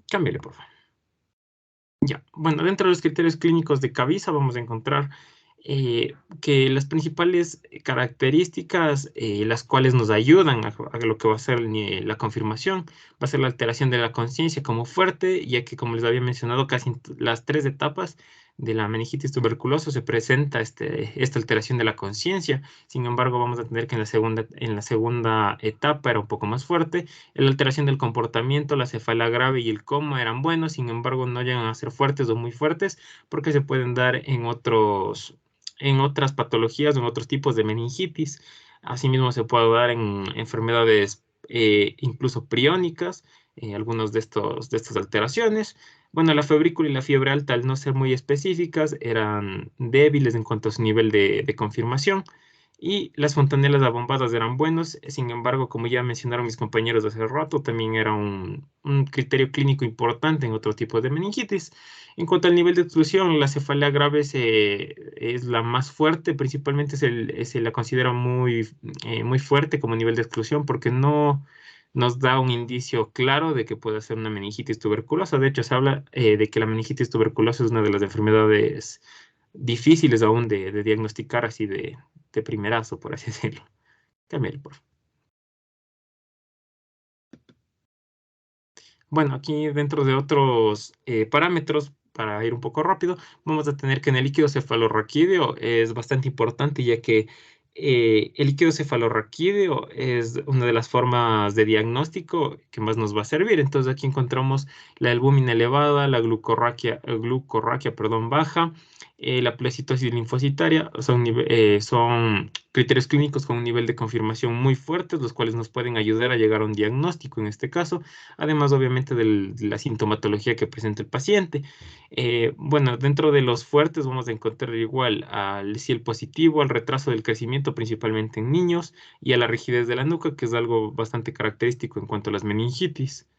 cámbiale, por favor. Ya, bueno, dentro de los criterios clínicos de Cavisa vamos a encontrar que las principales características, las cuales nos ayudan a lo que va a ser la confirmación, va a ser la alteración de la conciencia como fuerte, ya que, como les había mencionado, casi en las 3 etapas de la meningitis tuberculosa se presenta esta alteración de la conciencia. Sin embargo, vamos a tener que en la segunda etapa era un poco más fuerte. La alteración del comportamiento, la cefalea grave y el coma eran buenos, sin embargo, no llegan a ser fuertes o muy fuertes porque se pueden dar en otras patologías o en otros tipos de meningitis. Asimismo, se puede dar en enfermedades incluso priónicas, algunos de estas alteraciones. Bueno, la febrícula y la fiebre alta, al no ser muy específicas, eran débiles en cuanto a su nivel de confirmación. Y las fontanelas abombadas eran buenos, sin embargo, como ya mencionaron mis compañeros hace rato, también era un criterio clínico importante en otro tipo de meningitis. En cuanto al nivel de oclusión, la cefalea grave es la más fuerte, principalmente se la considera muy fuerte como nivel de exclusión porque no nos da un indicio claro de que puede ser una meningitis tuberculosa. De hecho, se habla de que la meningitis tuberculosa es una de las enfermedades difíciles aún de diagnosticar así de primerazo, por así decirlo. Cámbiale, por favor. Bueno, aquí dentro de otros parámetros, para ir un poco rápido, vamos a tener que en el líquido cefalorraquídeo es bastante importante, ya que el líquido cefalorraquídeo es una de las formas de diagnóstico que más nos va a servir. Entonces aquí encontramos la albúmina elevada, la glucorraquia, perdón, baja, la pleocitosis linfocitaria. Son criterios clínicos con un nivel de confirmación muy fuertes, los cuales nos pueden ayudar a llegar a un diagnóstico en este caso, además obviamente de la sintomatología que presenta el paciente. Bueno, dentro de los fuertes vamos a encontrar igual al CIEL positivo, al retraso del crecimiento principalmente en niños y a la rigidez de la nuca, que es algo bastante característico en cuanto a las meningitis.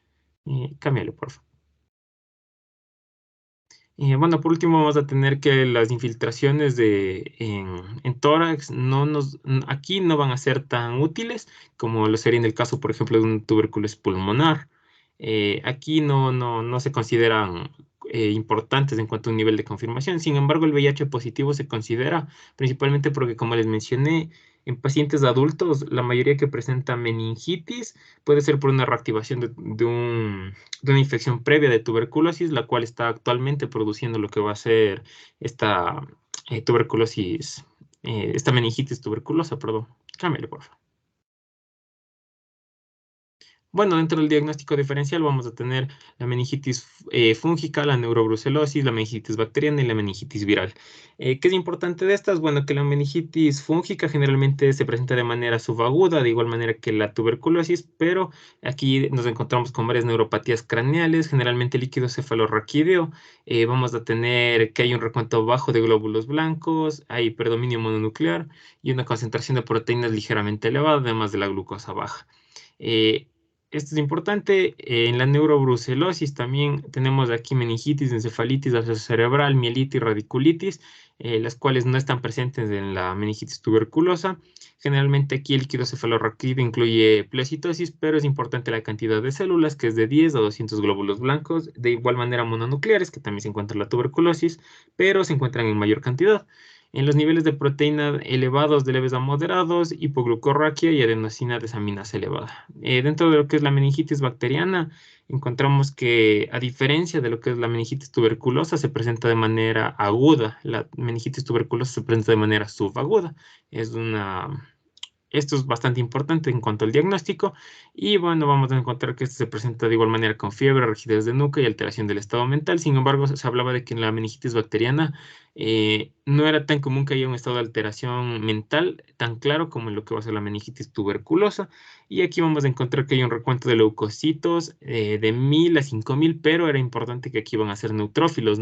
Cámbiale, por favor. Bueno, por último vamos a tener que las infiltraciones en tórax aquí no van a ser tan útiles como lo sería en el caso, por ejemplo, de un tuberculosis pulmonar. Aquí no se consideran importantes en cuanto a un nivel de confirmación. Sin embargo, el VIH positivo se considera principalmente porque, como les mencioné, en pacientes adultos, la mayoría que presenta meningitis puede ser por una reactivación de una infección previa de tuberculosis, la cual está actualmente produciendo lo que va a ser esta tuberculosis, esta meningitis tuberculosa, perdón. Cámbiale, por favor. Bueno, dentro del diagnóstico diferencial vamos a tener la meningitis fúngica, la neurobrucelosis, la meningitis bacteriana y la meningitis viral. ¿Qué es importante de estas? Bueno, que la meningitis fúngica generalmente se presenta de manera subaguda, de igual manera que la tuberculosis, pero aquí nos encontramos con varias neuropatías craneales, generalmente líquido cefalorraquídeo. Vamos a tener que hay un recuento bajo de glóbulos blancos, hay predominio mononuclear y una concentración de proteínas ligeramente elevada, además de la glucosa baja. Esto es importante. En la neurobrucelosis también tenemos aquí meningitis, encefalitis cerebral, mielitis, radiculitis, las cuales no están presentes en la meningitis tuberculosa. Generalmente aquí el líquido cefalorraquídeo incluye pleocitosis, pero es importante la cantidad de células, que es de 10 a 200 glóbulos blancos, de igual manera mononucleares, que también se encuentra en la tuberculosis, pero se encuentran en mayor cantidad. En los niveles de proteína elevados de leves a moderados, hipoglucorraquia y adenosina desaminasa elevada. Dentro de lo que es la meningitis bacteriana, encontramos que, a diferencia de lo que es la meningitis tuberculosa, se presenta de manera aguda. La meningitis tuberculosa se presenta de manera subaguda. Esto es bastante importante en cuanto al diagnóstico. Y bueno, vamos a encontrar que esto se presenta de igual manera con fiebre, rigidez de nuca y alteración del estado mental. Sin embargo, se hablaba de que en la meningitis bacteriana no era tan común que haya un estado de alteración mental tan claro como en lo que va a ser la meningitis tuberculosa. Y aquí vamos a encontrar que hay un recuento de leucocitos de 1000 a 5000, pero era importante que aquí van a ser neutrófilos,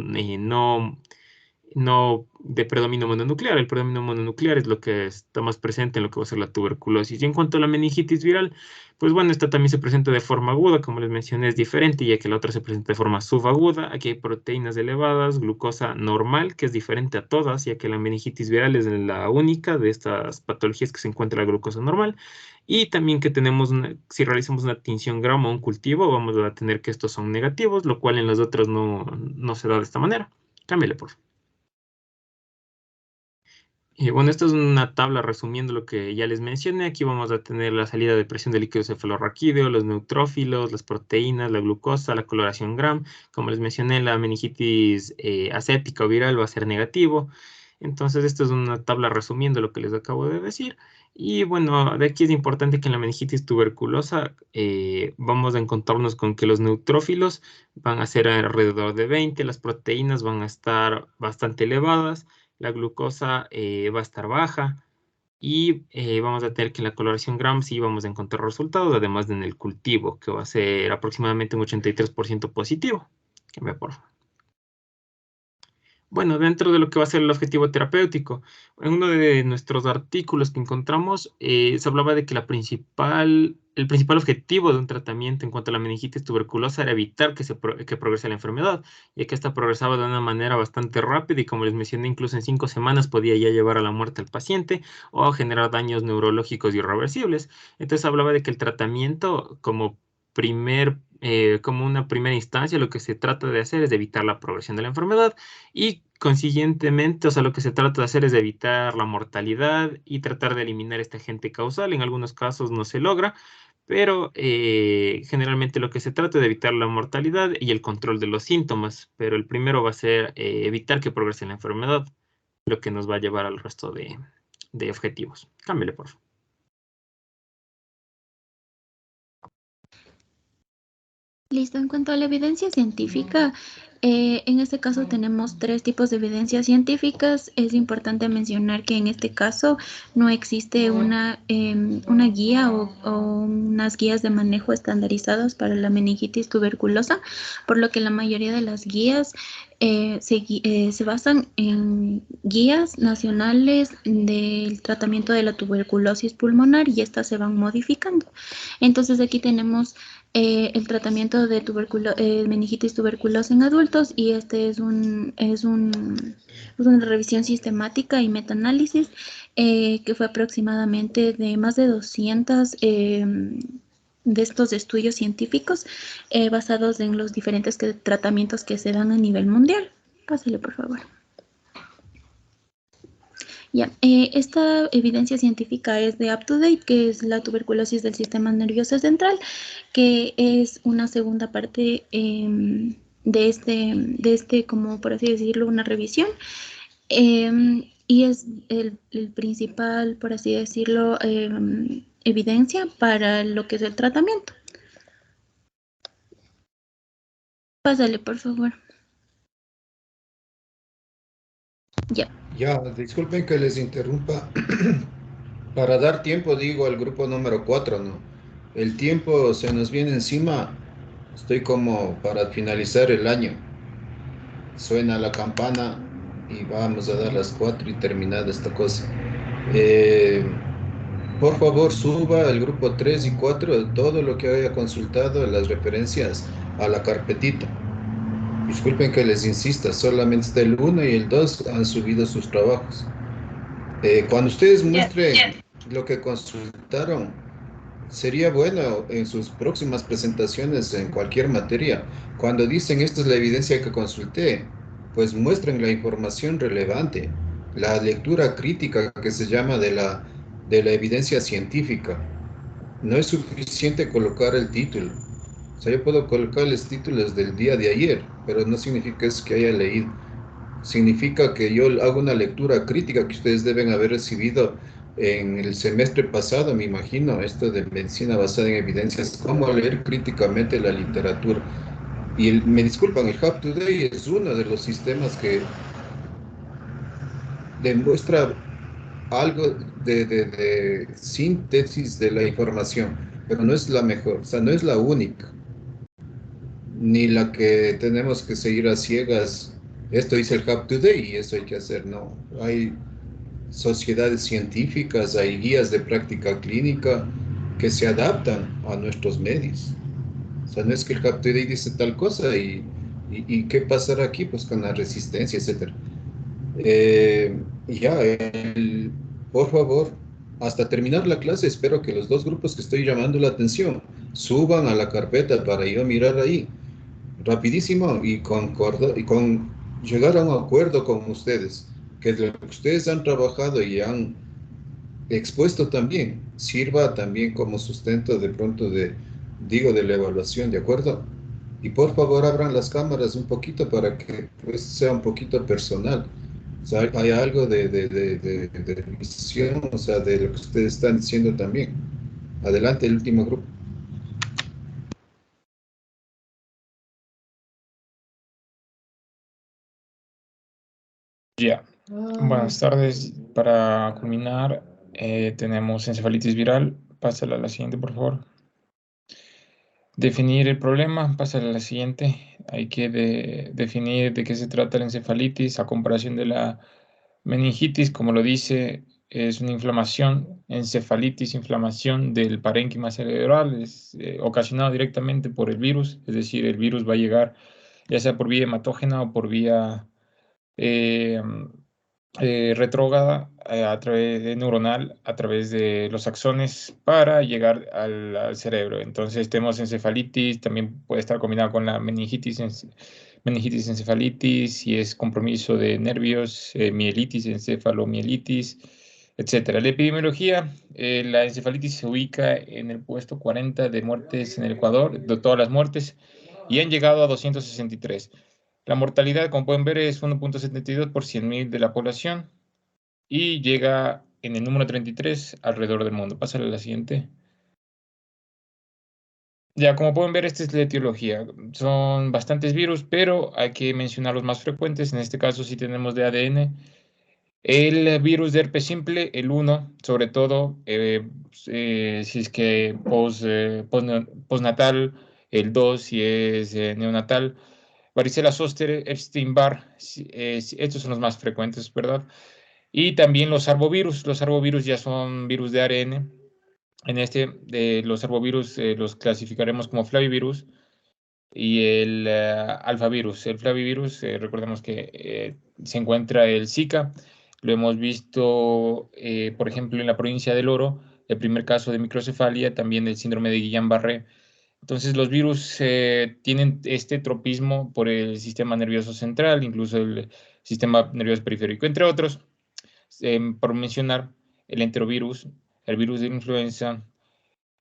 no de predominio mononuclear. El predominio mononuclear es lo que está más presente en lo que va a ser la tuberculosis. Y en cuanto a la meningitis viral, pues bueno, esta también se presenta de forma aguda, como les mencioné, es diferente, ya que la otra se presenta de forma subaguda. Aquí hay proteínas elevadas, glucosa normal, que es diferente a todas, ya que la meningitis viral es la única de estas patologías que se encuentra la glucosa normal. Y también que tenemos, si realizamos una tinción gramo o un cultivo, vamos a tener que estos son negativos, lo cual en los otros no se da de esta manera. Cámbiale, por favor. Y bueno, esto es una tabla resumiendo lo que ya les mencioné. Aquí vamos a tener la salida de presión del líquido cefalorraquídeo, los neutrófilos, las proteínas, la glucosa, la coloración Gram. Como les mencioné, la meningitis aséptica o viral va a ser negativo. Entonces, esto es una tabla resumiendo lo que les acabo de decir. Y bueno, de aquí es importante que en la meningitis tuberculosa vamos a encontrarnos con que los neutrófilos van a ser alrededor de 20, las proteínas van a estar bastante elevadas, la glucosa va a estar baja Y vamos a tener que en la coloración Gram sí vamos a encontrar resultados, además de en el cultivo, que va a ser aproximadamente un 83% positivo. Que me por favor. Bueno, dentro de lo que va a ser el objetivo terapéutico, en uno de nuestros artículos que encontramos, se hablaba de que el principal objetivo de un tratamiento en cuanto a la meningitis tuberculosa era evitar que progrese la enfermedad, ya que esta progresaba de una manera bastante rápida y, como les mencioné, incluso en 5 semanas podía ya llevar a la muerte al paciente o a generar daños neurológicos irreversibles. Entonces hablaba de que el tratamiento como una primera instancia, lo que se trata de hacer es evitar la progresión de la enfermedad y consiguientemente, o sea, lo que se trata de hacer es evitar la mortalidad y tratar de eliminar este agente causal. En algunos casos no se logra, pero generalmente lo que se trata es de evitar la mortalidad y el control de los síntomas. Pero el primero va a ser evitar que progrese la enfermedad, lo que nos va a llevar al resto de objetivos. Cámbiale, por favor. Listo, en cuanto a la evidencia científica, en este caso tenemos 3 tipos de evidencias científicas. Es importante mencionar que en este caso no existe una guía o unas guías de manejo estandarizados para la meningitis tuberculosa, por lo que la mayoría de las guías se basan en guías nacionales del tratamiento de la tuberculosis pulmonar y estas se van modificando. Entonces aquí tenemos el tratamiento de meningitis tuberculosa en adultos, y este es una revisión sistemática y metaanálisis que fue aproximadamente de más de 200 de estos estudios científicos basados en los diferentes tratamientos que se dan a nivel mundial. Pásale, por favor. Ya, esta evidencia científica es de UpToDate, que es la tuberculosis del sistema nervioso central, que es una segunda parte de este, como por así decirlo, una revisión. Y es el principal, por así decirlo, evidencia para lo que es el tratamiento. Pásale, por favor. Ya. Ya, disculpen que les interrumpa. Para dar tiempo, digo, al grupo número 4, ¿no? El tiempo se nos viene encima. Estoy como para finalizar el año. Suena la campana y vamos a dar las 4 y terminada esta cosa. Eh, por favor, suba el grupo 3 y 4 todo lo que haya consultado, las referencias a la carpetita. Disculpen que les insista, solamente el 1 y el 2 han subido sus trabajos. Cuando ustedes muestren lo que consultaron, sería bueno en sus próximas presentaciones en cualquier materia, cuando dicen esta es la evidencia que consulté, pues muestren la información relevante, la lectura crítica que se llama de la evidencia científica. No es suficiente colocar el título. O sea, yo puedo colocarles títulos del día de ayer, pero no significa eso que haya leído. Significa que yo hago una lectura crítica que ustedes deben haber recibido en el semestre pasado, me imagino, esto de medicina basada en evidencias, cómo leer críticamente la literatura. Y me disculpan, el UpToDate es uno de los sistemas que demuestra algo de síntesis de la información, pero no es la mejor, o sea, no es la única, ni la que tenemos que seguir a ciegas. Esto dice el UpToDate y esto hay que hacer, no. Hay sociedades científicas, hay guías de práctica clínica que se adaptan a nuestros medios. O sea, no es que el UpToDate dice tal cosa y qué pasará aquí, pues con la resistencia, etcétera. Por favor, hasta terminar la clase, espero que los 2 grupos que estoy llamando la atención suban a la carpeta para yo mirar ahí rapidísimo y llegar a un acuerdo con ustedes, que lo que ustedes han trabajado y han expuesto también sirva también como sustento de pronto de la evaluación, ¿de acuerdo? Y por favor abran las cámaras un poquito para que pues sea un poquito personal. O sea, hay algo de visión, o sea, de lo que ustedes están diciendo también. Adelante, el último grupo. Ya, buenas tardes. Para culminar, tenemos encefalitis viral. Pásala a la siguiente, por favor. Definir el problema. Pásala a la siguiente. Hay que definir de qué se trata la encefalitis a comparación de la meningitis. Como lo dice, es una inflamación, encefalitis, inflamación del parénquima cerebral, es ocasionado directamente por el virus, es decir, el virus va a llegar ya sea por vía hematógena o por vía retrógrada a través de neuronal, a través de los axones para llegar al cerebro. Entonces tenemos encefalitis, también puede estar combinado con la meningitis, meningitis encefalitis, si es compromiso de nervios, mielitis, encefalomielitis, etcétera. La epidemiología, la encefalitis se ubica en el puesto 40 de muertes en el Ecuador, de todas las muertes, y han llegado a 263. La mortalidad, como pueden ver, es 1.72 por 100.000 de la población y llega en el número 33 alrededor del mundo. Pásale a la siguiente. Ya, como pueden ver, esta es la etiología. Son bastantes virus, pero hay que mencionar los más frecuentes. En este caso, sí tenemos de ADN. El virus de herpes simple, el 1, sobre todo, si es que postnatal, el 2, si es neonatal. Varicela zoster, Epstein-Barr, estos son los más frecuentes, ¿verdad? Y también los arbovirus. Los arbovirus ya son virus de ARN. En los arbovirus los clasificaremos como flavivirus y el alfavirus. El flavivirus, recordemos que se encuentra el Zika. Lo hemos visto, por ejemplo, en la provincia del Oro, el primer caso de microcefalia, también del síndrome de Guillain-Barré. Entonces, los virus tienen este tropismo por el sistema nervioso central, incluso el sistema nervioso periférico, entre otros, por mencionar el enterovirus, el virus de influenza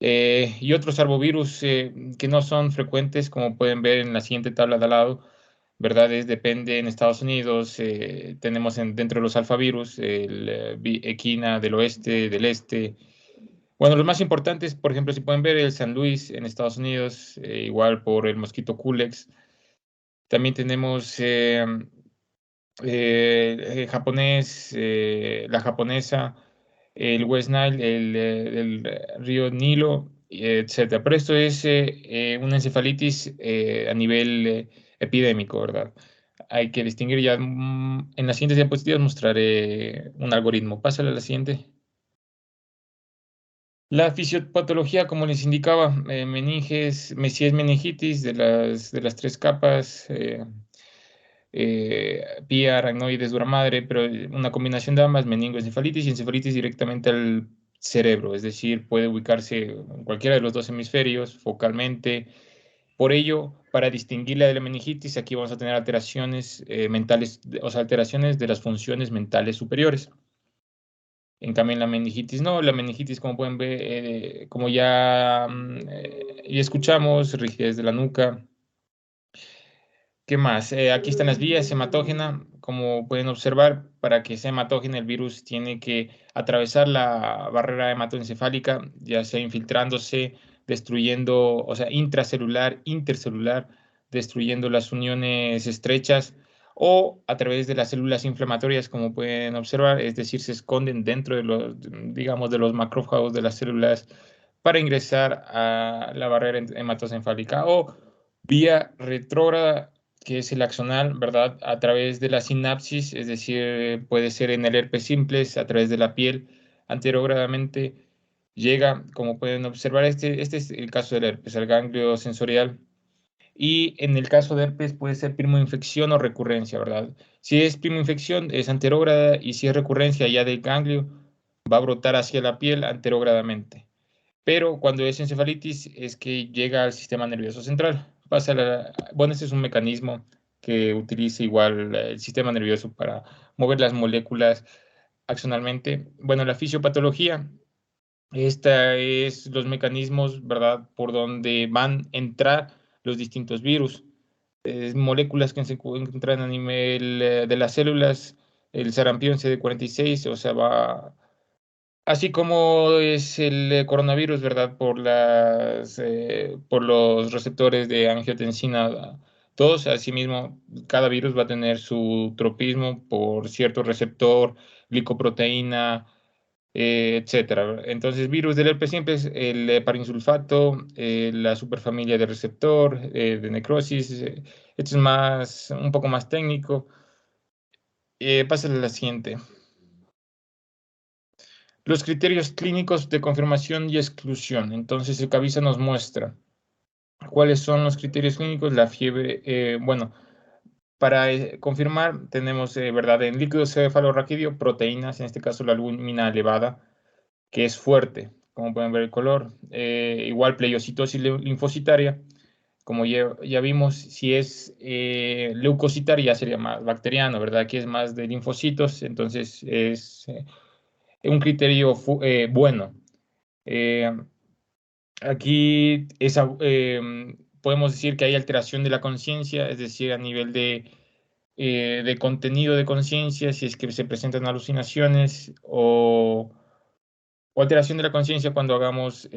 y otros arbovirus que no son frecuentes, como pueden ver en la siguiente tabla de al lado, ¿verdad? Depende en Estados Unidos, tenemos dentro de los alfavirus el equina del oeste, del este. Bueno, los más importantes, por ejemplo, si pueden ver el San Luis en Estados Unidos, igual por el mosquito Culex. También tenemos japonés, la japonesa, el West Nile, el río Nilo, etcétera. Pero esto es una encefalitis a nivel epidémico, ¿verdad? Hay que distinguir ya. En las siguientes diapositivas mostraré un algoritmo. Pásale a la siguiente. La fisiopatología, como les indicaba, meninges, si es meningitis de las tres capas, pía, aracnoides, dura madre, pero una combinación de ambas, meningoencefalitis y encefalitis directamente al cerebro, es decir, puede ubicarse en cualquiera de los dos hemisferios, focalmente. Por ello, para distinguirla de la meningitis, aquí vamos a tener alteraciones mentales, o sea, alteraciones de las funciones mentales superiores. En cambio, en la meningitis no, la meningitis, como pueden ver, como ya escuchamos, rigidez de la nuca. ¿Qué más? Aquí están las vías hematógena. Como pueden observar, para que sea hematógena, el virus tiene que atravesar la barrera hematoencefálica, ya sea infiltrándose, destruyendo, o sea, intracelular, intercelular, destruyendo las uniones estrechas, o a través de las células inflamatorias, como pueden observar, es decir, se esconden dentro de los, digamos, de los macrófagos de las células para ingresar a la barrera hematoencefálica, o vía retrógrada, que es el axonal, ¿verdad? A través de la sinapsis, es decir, puede ser en el herpes simples, a través de la piel, anterogradamente llega, como pueden observar, este es el caso del herpes, al ganglio sensorial. Y en el caso de herpes puede ser primoinfección o recurrencia, ¿verdad? Si es primoinfección es anterógrada y si es recurrencia ya del ganglio va a brotar hacia la piel anterógradamente. Pero cuando es encefalitis es que llega al sistema nervioso central. Bueno, este es un mecanismo que utiliza igual el sistema nervioso para mover las moléculas axonalmente. Bueno, la fisiopatología, esta es los mecanismos, ¿verdad?, por donde van a entrar los distintos virus. Moléculas que se encuentran a nivel de las células, el sarampión CD46, o sea, va así como es el coronavirus, ¿verdad? Por los receptores de angiotensina 2, asimismo, cada virus va a tener su tropismo por cierto receptor, glicoproteína, etcétera. Entonces, virus del herpes simple es el parainsulfato, la superfamilia de receptor, de necrosis. Esto es un poco más técnico. Pásale a la siguiente. Los criterios clínicos de confirmación y exclusión. Entonces, el CABISA nos muestra cuáles son los criterios clínicos. La fiebre, bueno, para confirmar tenemos, ¿verdad? En líquido cefalorraquídeo, proteínas, en este caso la albúmina elevada, que es fuerte, como pueden ver el color. Igual pleiocitosis linfocitaria, como ya vimos, si es leucocitaria ya sería más bacteriano, ¿verdad? Aquí es más de linfocitos, entonces es un criterio bueno. Aquí podemos decir que hay alteración de la conciencia, es decir, a nivel de contenido de conciencia, si es que se presentan alucinaciones o alteración de la conciencia cuando hagamos,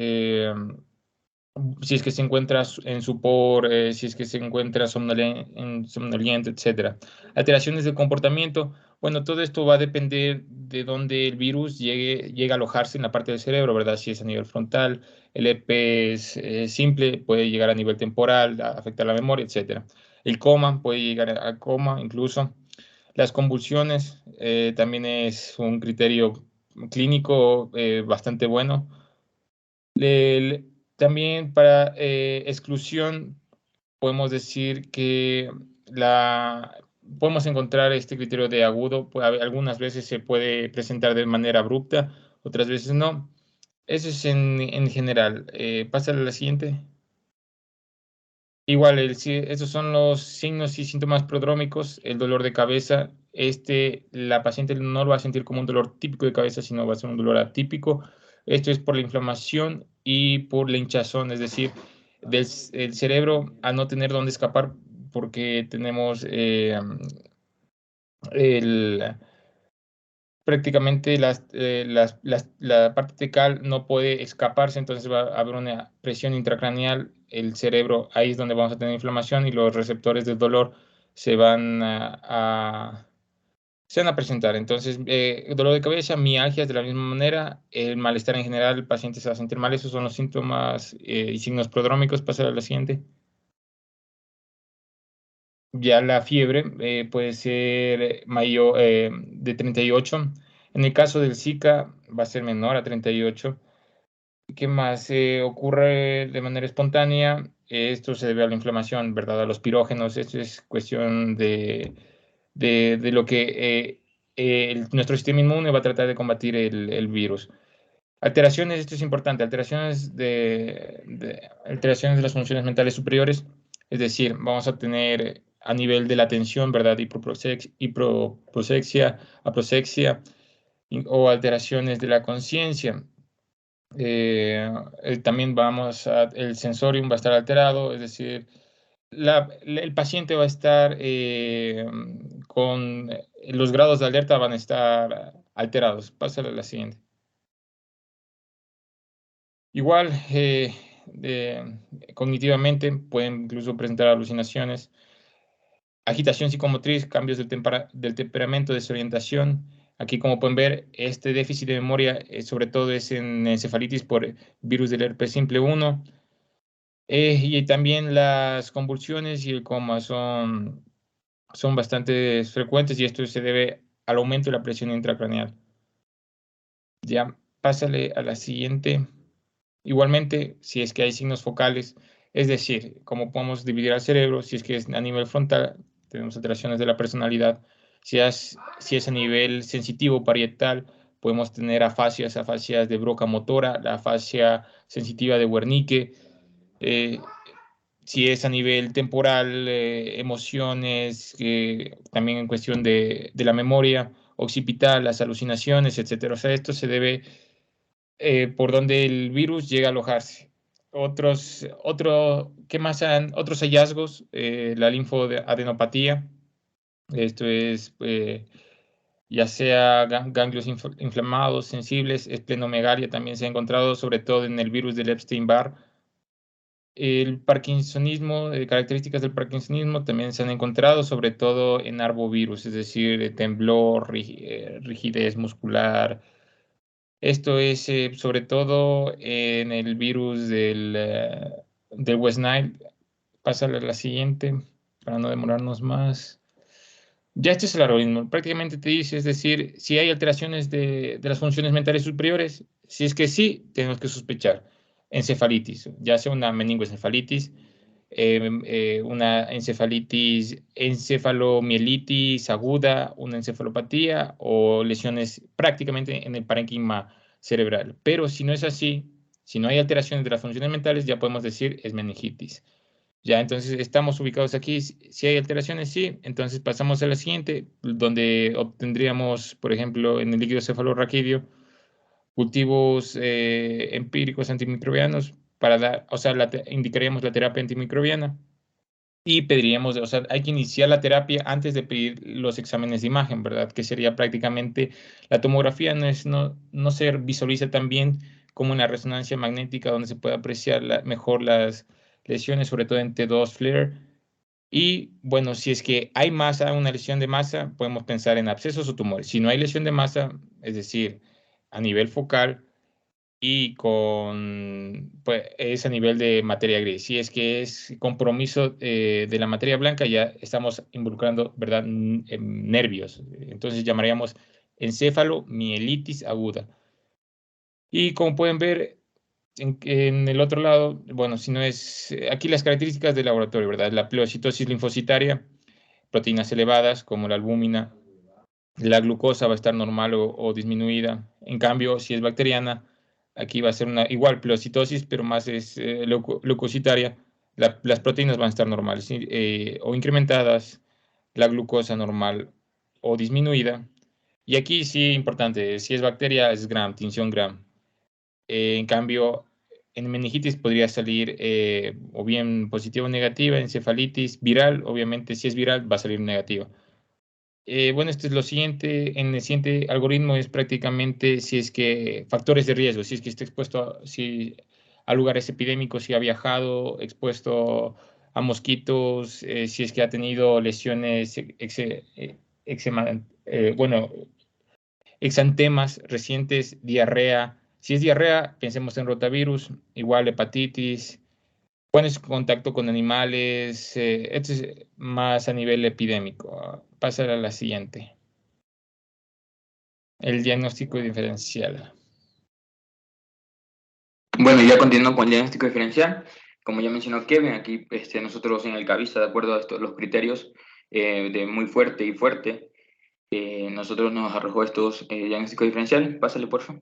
si es que se encuentra en sopor, si es que se encuentra somnoliente, etc. Alteraciones de comportamiento. Bueno, todo esto va a depender de dónde el virus llegue a alojarse en la parte del cerebro, ¿verdad? Si es a nivel frontal, el herpes simple puede llegar a nivel temporal, afectar la memoria, etc. El coma puede llegar a coma incluso. Las convulsiones también es un criterio clínico bastante bueno. También para exclusión podemos decir que podemos encontrar este criterio de agudo. Algunas veces se puede presentar de manera abrupta, otras veces no. Eso es en general. Pásale a la siguiente. Igual, esos son los signos y síntomas prodrómicos. El dolor de cabeza, la paciente no lo va a sentir como un dolor típico de cabeza, sino va a ser un dolor atípico. Esto es por la inflamación y por la hinchazón, es decir, el cerebro a no tener dónde escapar porque tenemos prácticamente la parte tecal no puede escaparse, entonces va a haber una presión intracraneal, el cerebro, ahí es donde vamos a tener inflamación y los receptores del dolor se van se van a presentar. Entonces, dolor de cabeza, mialgias de la misma manera, el malestar en general, el paciente se va a sentir mal, esos son los síntomas y signos prodrómicos. Pasar a la siguiente. Ya la fiebre puede ser mayor de 38. En el caso del Zika va a ser menor a 38. ¿Qué más ocurre de manera espontánea? Esto se debe a la inflamación, ¿verdad? A los pirógenos. Esto es cuestión de lo que nuestro sistema inmune va a tratar de combatir el virus. Alteraciones, esto es importante, alteraciones alteraciones de las funciones mentales superiores, es decir, vamos a tener a nivel de la atención, ¿verdad? Hiproprosexia, aproxexia o alteraciones de la conciencia. También el sensorium va a estar alterado, es decir, el paciente va a estar con los grados de alerta van a estar alterados. Pásale a la siguiente. Igual, cognitivamente pueden incluso presentar alucinaciones, agitación psicomotriz, cambios del temperamento, desorientación. Aquí, como pueden ver, este déficit de memoria, sobre todo es en encefalitis por virus del herpes simple 1. Y también las convulsiones y el coma son bastante frecuentes y esto se debe al aumento de la presión intracraneal. Ya, pásale a la siguiente. Igualmente, si es que hay signos focales, es decir, cómo podemos dividir al cerebro, si es que es a nivel frontal, tenemos alteraciones de la personalidad, si es a nivel sensitivo parietal, podemos tener afasias de Broca motora, la afasia sensitiva de Wernicke, si es a nivel temporal, emociones, también en cuestión de la memoria, occipital, las alucinaciones, etc. O sea, esto se debe por donde el virus llega a alojarse. ¿Qué más otros hallazgos? La linfoadenopatía. Esto es ya sea ganglios inflamados, sensibles, esplenomegalia también se ha encontrado, sobre todo en el virus del Epstein-Barr. El parkinsonismo, características del parkinsonismo también se han encontrado, sobre todo en arbovirus, es decir, temblor, rigidez muscular, Esto es sobre todo en el virus del West Nile. Pásale a la siguiente para no demorarnos más. Ya este es el algoritmo. Prácticamente te dice, es decir, si hay alteraciones de las funciones mentales superiores, si es que sí, tenemos que sospechar encefalitis, ya sea una meningoencefalitis, una encefalitis, encefalomielitis aguda, una encefalopatía o lesiones prácticamente en el parénquima cerebral. Pero si no es así, si no hay alteraciones de las funciones mentales, ya podemos decir es meningitis. Ya, entonces estamos ubicados aquí. Si hay alteraciones, sí. Entonces pasamos a la siguiente, donde obtendríamos, por ejemplo, en el líquido cefalorraquídeo, cultivos empíricos antimicrobianos para dar, o sea, indicaríamos la terapia antimicrobiana y pediríamos, o sea, hay que iniciar la terapia antes de pedir los exámenes de imagen, ¿verdad? Que sería prácticamente, la tomografía no se visualiza tan bien como una resonancia magnética donde se puede apreciar mejor las lesiones, sobre todo en T2 FLAIR. Y bueno, si es que hay masa, una lesión de masa, podemos pensar en abscesos o tumores. Si no hay lesión de masa, es decir, a nivel focal, y pues, es a nivel de materia gris. Si es que es compromiso de la materia blanca, ya estamos involucrando, ¿verdad? Nervios. Entonces llamaríamos encefalomielitis aguda. Y como pueden ver, en el otro lado, bueno, si no es, aquí las características del laboratorio, ¿verdad? La pleocitosis linfocitaria, proteínas elevadas como la albúmina, la glucosa va a estar normal o disminuida. En cambio, si es bacteriana, aquí va a ser una igual pleocitosis, pero más es leucocitaria. Las proteínas van a estar normales o incrementadas, la glucosa normal o disminuida. Y aquí sí, importante, si es bacteria, es Gram, tinción Gram. En cambio, en meningitis podría salir o bien positiva o negativa, encefalitis viral, obviamente si es viral va a salir negativa. Bueno, esto es lo siguiente. En el siguiente algoritmo es prácticamente si es que factores de riesgo, si es que está expuesto a lugares epidémicos, si ha viajado, expuesto a mosquitos, si es que ha tenido lesiones, bueno, exantemas recientes, diarrea. Si es diarrea, pensemos en rotavirus, igual hepatitis. Pones contacto con animales, esto es más a nivel epidémico. Pasar a la siguiente. El diagnóstico diferencial. Bueno, ya continuando con el diagnóstico diferencial, como ya mencionó Kevin, aquí nosotros en el CAVISA, de acuerdo a los criterios de muy fuerte y fuerte, nosotros nos arrojó estos diagnósticos diferenciales. Pásale, por favor.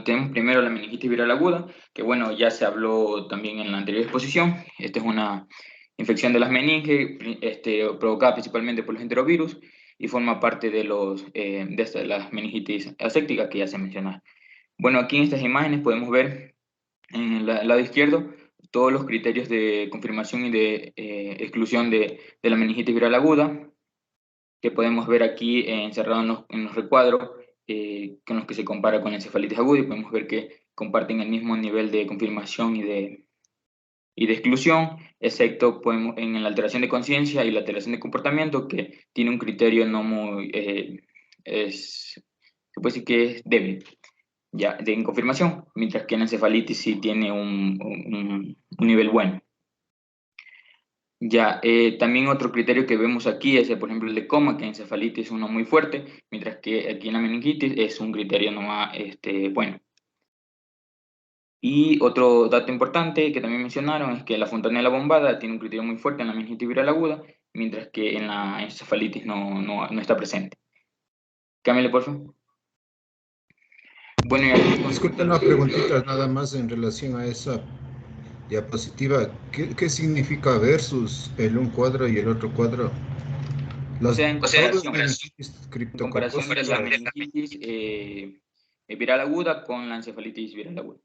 Tenemos primero la meningitis viral aguda, que bueno, ya se habló también en la anterior exposición. Esta es una infección de las meninges, provocada principalmente por los enterovirus, y forma parte de las meningitis asépticas que ya se mencionaron. Bueno, aquí en estas imágenes podemos ver en el lado izquierdo todos los criterios de confirmación y de exclusión de la meningitis viral aguda, que podemos ver aquí encerrados en los recuadros, con los que se compara con la encefalitis aguda, y podemos ver que comparten el mismo nivel de confirmación y de exclusión, excepto en la alteración de conciencia y la alteración de comportamiento, que tiene un criterio no muy, se puede decir que es débil, ya, de confirmación, mientras que en la encefalitis sí tiene un nivel bueno. Ya, también otro criterio que vemos aquí es, por ejemplo, el de coma, que en encefalitis es uno muy fuerte, mientras que aquí en la meningitis es un criterio nomás bueno. Y otro dato importante que también mencionaron es que la fontanela bombada tiene un criterio muy fuerte en la meningitis viral aguda, mientras que en la encefalitis no está presente. Cámbiale, por favor. Bueno, y aquí... Disculpen una preguntita nada más en relación a esa diapositiva. ¿Qué significa versus un cuadro y el otro cuadro? En comparación de la meningitis meningitis viral aguda con la encefalitis viral aguda.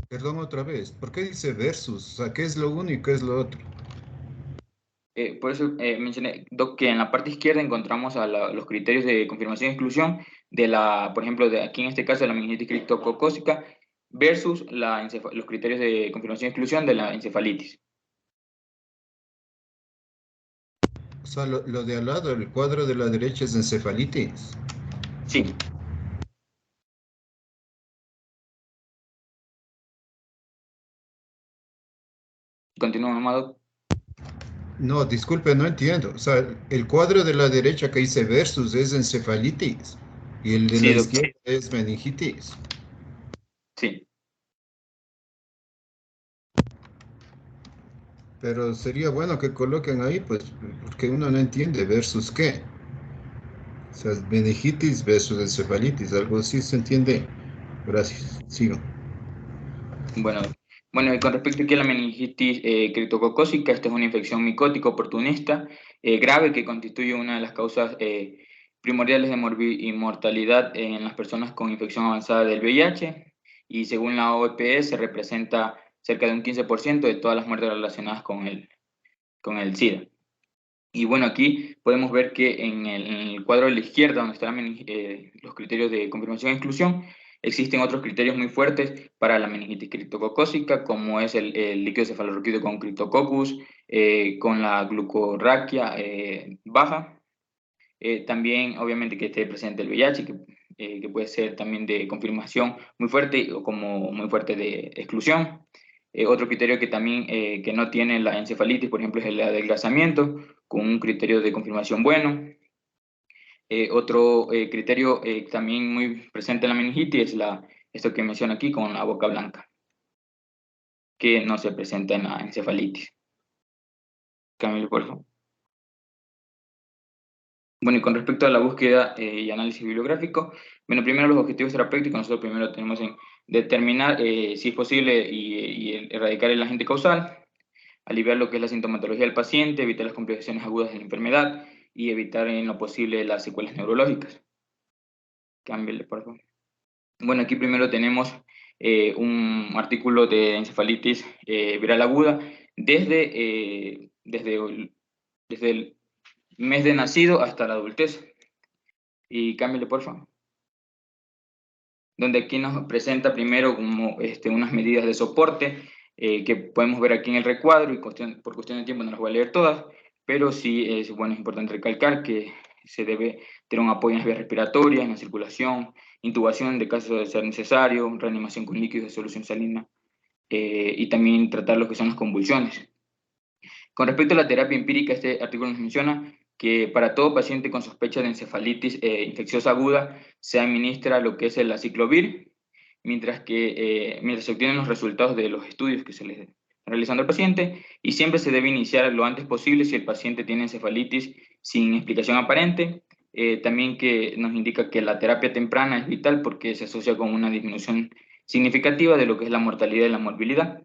Perdón otra vez, ¿por qué dice versus? O sea, ¿qué es lo uno y qué es lo otro? Por eso mencioné, Doc, que en la parte izquierda encontramos los criterios de confirmación y exclusión por ejemplo, aquí en este caso de la meningitis criptococócica versus los criterios de confirmación y exclusión de la encefalitis. sea, lo de al lado, el cuadro de la derecha es encefalitis. Sí. Continúa, Amado. No, disculpe, no entiendo. O sea, el cuadro de la derecha que dice versus es encefalitis y el de Sí, la doctor. izquierda es meningitis. Sí. Pero sería bueno que coloquen ahí, pues, porque uno no entiende versus qué. O sea, meningitis versus encefalitis, algo así se entiende. Gracias. Sigo. Bueno, y con respecto aquí a la meningitis criptococócica, esta es una infección micótica oportunista grave que constituye una de las causas primordiales de mortalidad en las personas con infección avanzada del VIH, y según la OPS representa cerca de un 15% de todas las muertes relacionadas con el SIDA. Y bueno, aquí podemos ver que en el cuadro de la izquierda, donde están los criterios de confirmación e exclusión, existen otros criterios muy fuertes para la meningitis criptococócica, como es el líquido cefalorraquídeo con Cryptococcus, con la glucorraquia baja. También, obviamente, que esté presente el VIH, que puede ser también de confirmación muy fuerte o como muy fuerte de exclusión. Otro criterio que también que no tiene la encefalitis, por ejemplo, es el adelgazamiento, con un criterio de confirmación bueno. Otro criterio también muy presente en la meningitis es esto que menciono aquí con la boca blanca, que no se presenta en la encefalitis. Camilo, por favor. Bueno, y con respecto a la búsqueda y análisis bibliográfico, bueno, primero los objetivos terapéuticos, nosotros primero tenemos en determinar si es posible y erradicar el agente causal, aliviar lo que es la sintomatología del paciente, evitar las complicaciones agudas de la enfermedad y evitar en lo posible las secuelas neurológicas. Cámbiale, por favor. Bueno, aquí primero tenemos un artículo de encefalitis viral aguda desde el mes de nacido hasta la adultez. Y cámbiale, por favor. Donde aquí nos presenta primero como unas medidas de soporte que podemos ver aquí en el recuadro, y por cuestión de tiempo no las voy a leer todas, pero sí es importante recalcar que se debe tener un apoyo en las vías respiratorias, en la circulación, intubación de caso de ser necesario, reanimación con líquidos de solución salina, y también tratar lo que son las convulsiones. Con respecto a la terapia empírica, este artículo nos menciona que para todo paciente con sospecha de encefalitis infecciosa aguda se administra lo que es el aciclovir, mientras se obtienen los resultados de los estudios que se les están realizando al paciente, y siempre se debe iniciar lo antes posible si el paciente tiene encefalitis sin explicación aparente. También que nos indica que la terapia temprana es vital porque se asocia con una disminución significativa de lo que es la mortalidad y la morbilidad.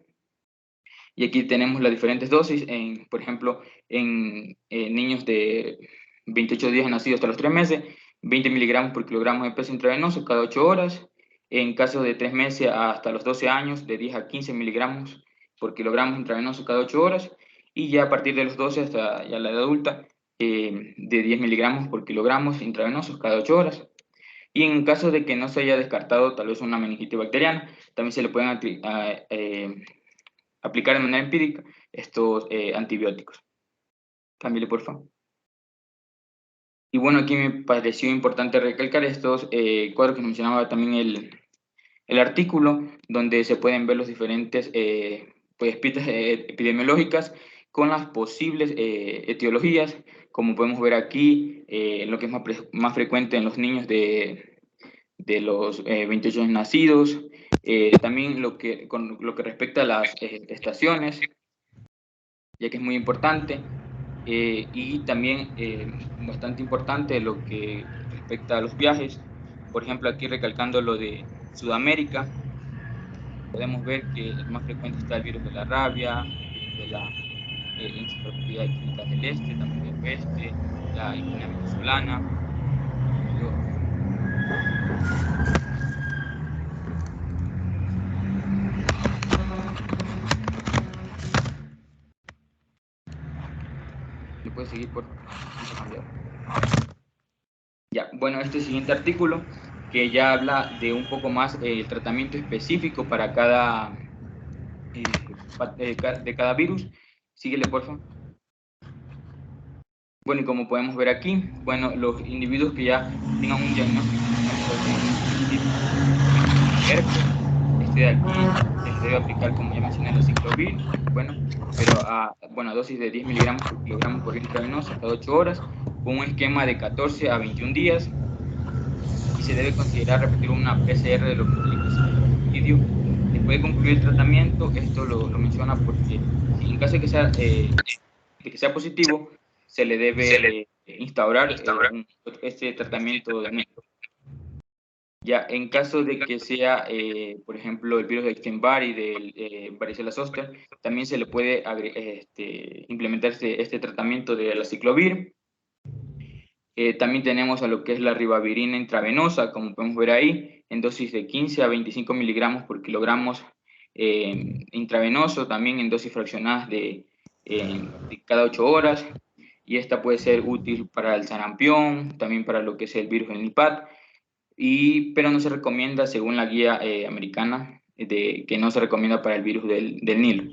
Y aquí tenemos las diferentes dosis, por ejemplo, en niños de 28 días nacidos hasta los 3 meses, 20 miligramos por kilogramo de peso intravenoso cada 8 horas. En casos de 3 meses hasta los 12 años, de 10 a 15 miligramos por kilogramo intravenoso cada 8 horas. Y ya a partir de los 12 hasta ya la edad adulta, de 10 miligramos por kilogramo intravenosos cada 8 horas. Y en caso de que no se haya descartado tal vez una meningitis bacteriana, también se le pueden aplicar de manera empírica estos antibióticos. Cámbiale, por favor. Y bueno, aquí me pareció importante recalcar estos cuadros que mencionaba también el artículo, donde se pueden ver los diferentes pistas epidemiológicas con las posibles etiologías, como podemos ver aquí, lo que es más frecuente en los niños de los 28 años nacidos, también con lo que respecta a las estaciones, ya que es muy importante, y también bastante importante lo que respecta a los viajes. Por ejemplo, aquí recalcando lo de Sudamérica, podemos ver que el más frecuente está el virus de la rabia, el virus de la encefalopatía clínica del este, también del oeste, la inmunidad venezolana. ¿Le puedes seguir, por favor? Ya, bueno, este siguiente artículo que ya habla de un poco más el tratamiento específico para de cada virus. Síguele, por favor. Bueno, y como podemos ver aquí, bueno, los individuos que ya tengan un diagnóstico este de aquí se les debe aplicar, como ya mencioné, la ciclovir, bueno, pero a dosis de 10 miligramos por kilogramo por vía intravenosa cada 8 horas, con un esquema de 14 a 21 días, y se debe considerar repetir una PCR de lo que implica el suicidio. Después de concluir el tratamiento, esto lo menciona porque en caso de que sea positivo, se le debe instaurar este tratamiento de nuevo. Ya, en caso de que sea, por ejemplo, el virus de Epstein-Barr y del varicela zoster, también se le puede implementar este tratamiento de la ciclovir. También tenemos a lo que es la ribavirina intravenosa, como podemos ver ahí, en dosis de 15 a 25 miligramos por kilogramos intravenoso, también en dosis fraccionadas de cada 8 horas. Y esta puede ser útil para el sarampión, también para lo que es el virus del Nipah, pero no se recomienda, según la guía americana, que no se recomienda para el virus del Nilo.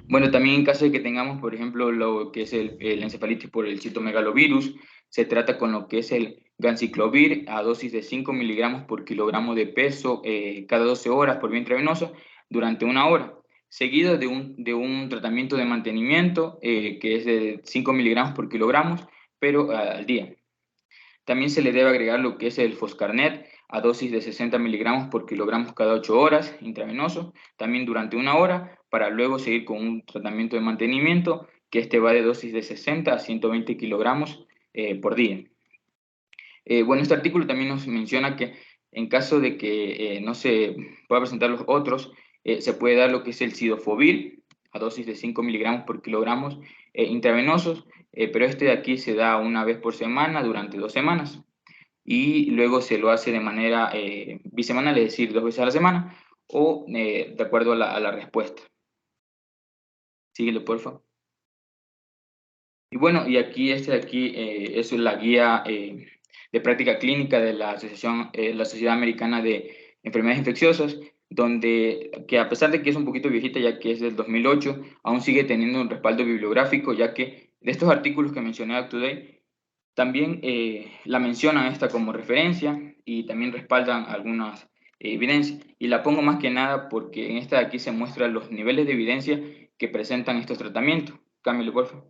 Bueno, también en caso de que tengamos, por ejemplo, lo que es el encefalitis por el citomegalovirus, se trata con lo que es el ganciclovir a dosis de 5 miligramos por kilogramo de peso cada 12 horas por vía intravenosa durante 1 hora, seguido de un tratamiento de mantenimiento que es de 5 miligramos por kilogramo, pero al día. También se le debe agregar lo que es el Foscarnet a dosis de 60 miligramos por kilogramo cada 8 horas intravenoso, también durante 1 hora, para luego seguir con un tratamiento de mantenimiento, que va de dosis de 60 a 120 kilogramos por día. Bueno, este artículo también nos menciona que en caso de que no se pueda presentar los otros, se puede dar lo que es el Cidofovir a dosis de 5 miligramos por kilogramos intravenosos, pero este de aquí se da una vez por semana durante 2 semanas y luego se lo hace de manera bisemanal, es decir, 2 veces a la semana o de acuerdo a la respuesta. Síguelo, por favor. Y bueno, y aquí es la guía de práctica clínica de la Sociedad Americana de Enfermedades Infecciosas, que a pesar de que es un poquito viejita, ya que es del 2008, aún sigue teniendo un respaldo bibliográfico, ya que de estos artículos que mencioné UpToDate, también la mencionan esta como referencia y también respaldan algunas evidencias. Y la pongo más que nada porque en esta de aquí se muestran los niveles de evidencia que presentan estos tratamientos. Cámbialo, por favor.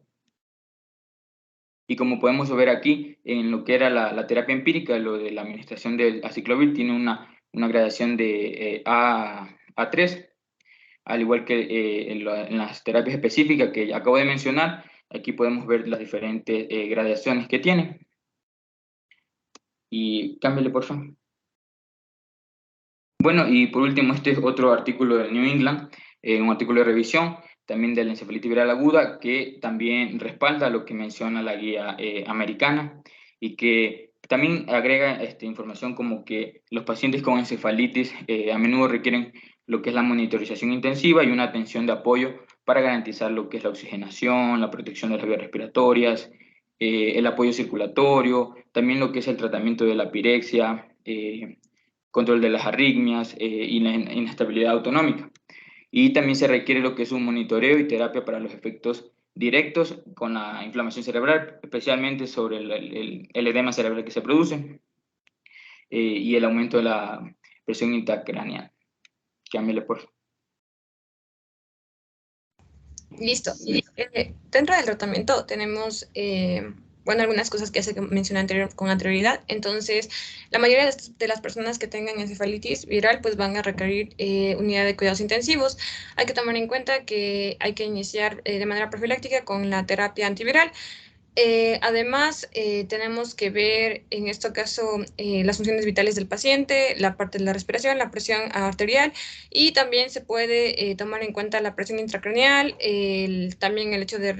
Y como podemos ver aquí, en lo que era la terapia empírica, lo de la administración del aciclovir tiene una gradación de A3, al igual que en las terapias específicas que acabo de mencionar. Aquí podemos ver las diferentes gradaciones que tiene. Y cámbiale, por favor. Bueno, y por último, este es otro artículo del New England, un artículo de revisión, también de la encefalitis viral aguda, que también respalda lo que menciona la guía americana y que también agrega información como que los pacientes con encefalitis a menudo requieren lo que es la monitorización intensiva y una atención de apoyo para garantizar lo que es la oxigenación, la protección de las vías respiratorias, el apoyo circulatorio, también lo que es el tratamiento de la pirexia, control de las arritmias y la inestabilidad autonómica. Y también se requiere lo que es un monitoreo y terapia para los efectos directos con la inflamación cerebral, especialmente sobre el edema cerebral que se produce y el aumento de la presión intracraneal. Cámbiale, por favor. Listo. Dentro del tratamiento tenemos algunas cosas que se mencioné con anterioridad. Entonces, la mayoría de las personas que tengan encefalitis viral pues van a requerir unidad de cuidados intensivos. Hay que tomar en cuenta que hay que iniciar de manera profiláctica con la terapia antiviral. Además, tenemos que ver en este caso las funciones vitales del paciente, la parte de la respiración, la presión arterial y también se puede tomar en cuenta la presión intracraneal, también el hecho de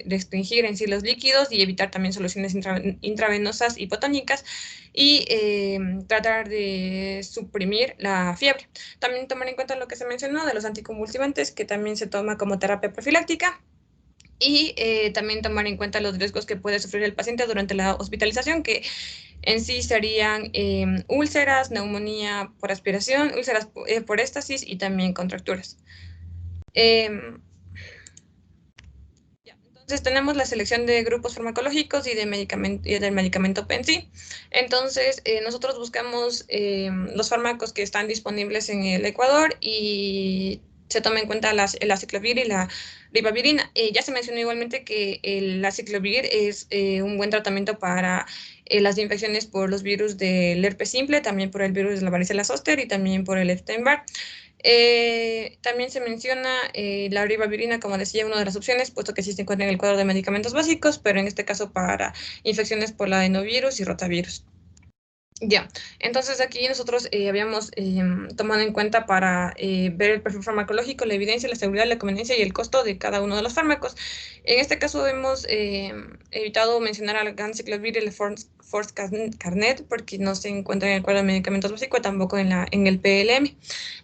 restringir en sí los líquidos y evitar también soluciones intravenosas hipotónicas y tratar de suprimir la fiebre. También tomar en cuenta lo que se mencionó de los anticonvulsivantes, que también se toma como terapia profiláctica. Y también tomar en cuenta los riesgos que puede sufrir el paciente durante la hospitalización, que en sí serían úlceras, neumonía por aspiración, úlceras por éstasis y también contracturas. Entonces, Entonces tenemos la selección de grupos farmacológicos y del medicamento en sí. Entonces nosotros buscamos los fármacos que están disponibles en el Ecuador y se toma en cuenta el aciclovir y la ribavirina. Ya se mencionó igualmente que el aciclovir es un buen tratamiento para las infecciones por los virus del herpes simple, también por el virus de la varicela zoster y también por el Epstein-Barr. También se menciona la ribavirina, como decía, una de las opciones, puesto que sí se encuentra en el cuadro de medicamentos básicos, pero en este caso para infecciones por la adenovirus y rotavirus. Ya, entonces aquí nosotros habíamos tomado en cuenta para ver el perfil farmacológico, la evidencia, la seguridad, la conveniencia y el costo de cada uno de los fármacos. En este caso hemos evitado mencionar al ganciclovir y el Force Carnet porque no se encuentra en el cuadro de medicamentos básicos, tampoco en el PLM.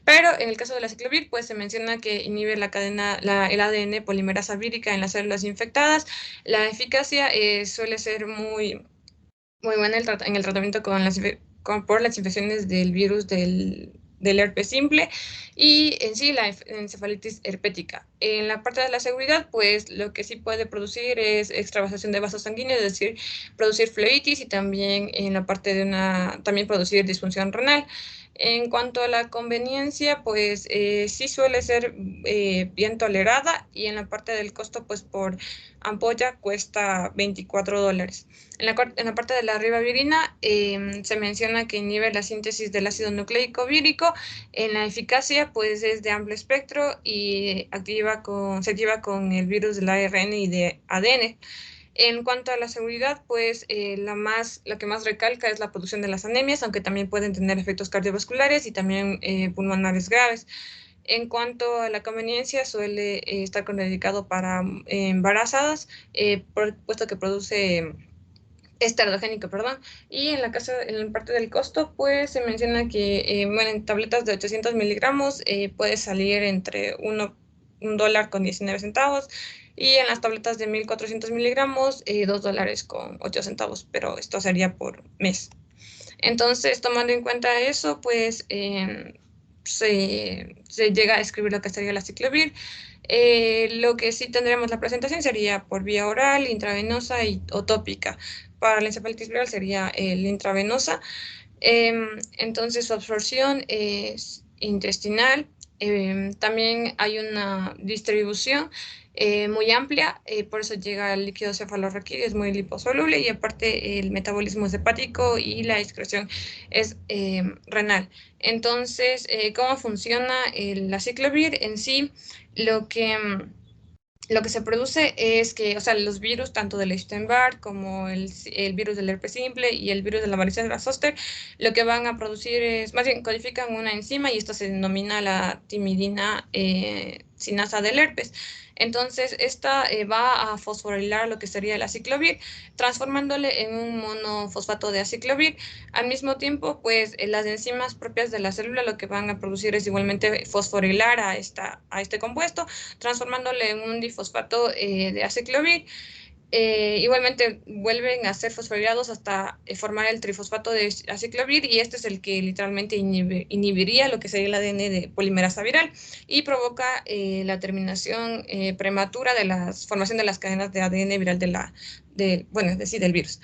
Pero en el caso de la aciclovir, pues se menciona que inhibe la cadena, el ADN polimerasa vírica en las células infectadas. La eficacia suele ser muy buena en el tratamiento por las infecciones del virus del herpes simple y en sí la encefalitis herpética. En la parte de la seguridad, pues lo que sí puede producir es extravasación de vasos sanguíneos, es decir, producir flebitis y también en la parte de también producir disfunción renal. En cuanto a la conveniencia, pues sí suele ser bien tolerada y en la parte del costo, pues por ampolla cuesta $24. En la parte de la ribavirina se menciona que inhibe la síntesis del ácido nucleico vírico. En la eficacia, pues es de amplio espectro y se activa con el virus del ARN y de ADN. En cuanto a la seguridad, pues la que más recalca es la producción de las anemias, aunque también pueden tener efectos cardiovasculares y también pulmonares graves. En cuanto a la conveniencia, suele estar contraindicado para embarazadas, puesto que produce esterdogénico, perdón. Y en la parte del costo, pues se menciona que en tabletas de 800 miligramos puede salir entre $1.19 y en las tabletas de 1400 miligramos $2.08, pero esto sería por mes. Entonces, tomando en cuenta eso, pues se llega a escribir lo que sería la aciclovir. Lo que sí tendríamos la presentación sería por vía oral, intravenosa o tópica. Para la encefalitis viral sería la intravenosa. Entonces su absorción es intestinal. También hay una distribución muy amplia, por eso llega al líquido cefalorraquídeo, es muy liposoluble y aparte el metabolismo es hepático y la excreción es renal. Entonces, ¿cómo funciona el aciclovir? En sí, lo que se produce es que, o sea, los virus, tanto del Epstein-Barr como el virus del herpes simple y el virus de la varicela zoster, lo que van a producir es, más bien, codifican una enzima y esto se denomina la timidina sinasa del herpes. Entonces, esta va a fosforilar lo que sería el aciclovir, transformándole en un monofosfato de aciclovir. Al mismo tiempo, pues, las enzimas propias de la célula lo que van a producir es igualmente fosforilar a este compuesto, transformándole en un difosfato de aciclovir. Igualmente vuelven a ser fosforilados hasta formar el trifosfato de aciclovir y este es el que literalmente inhibiría lo que sería el ADN de polimerasa viral y provoca la terminación prematura de la formación de las cadenas de ADN viral del virus.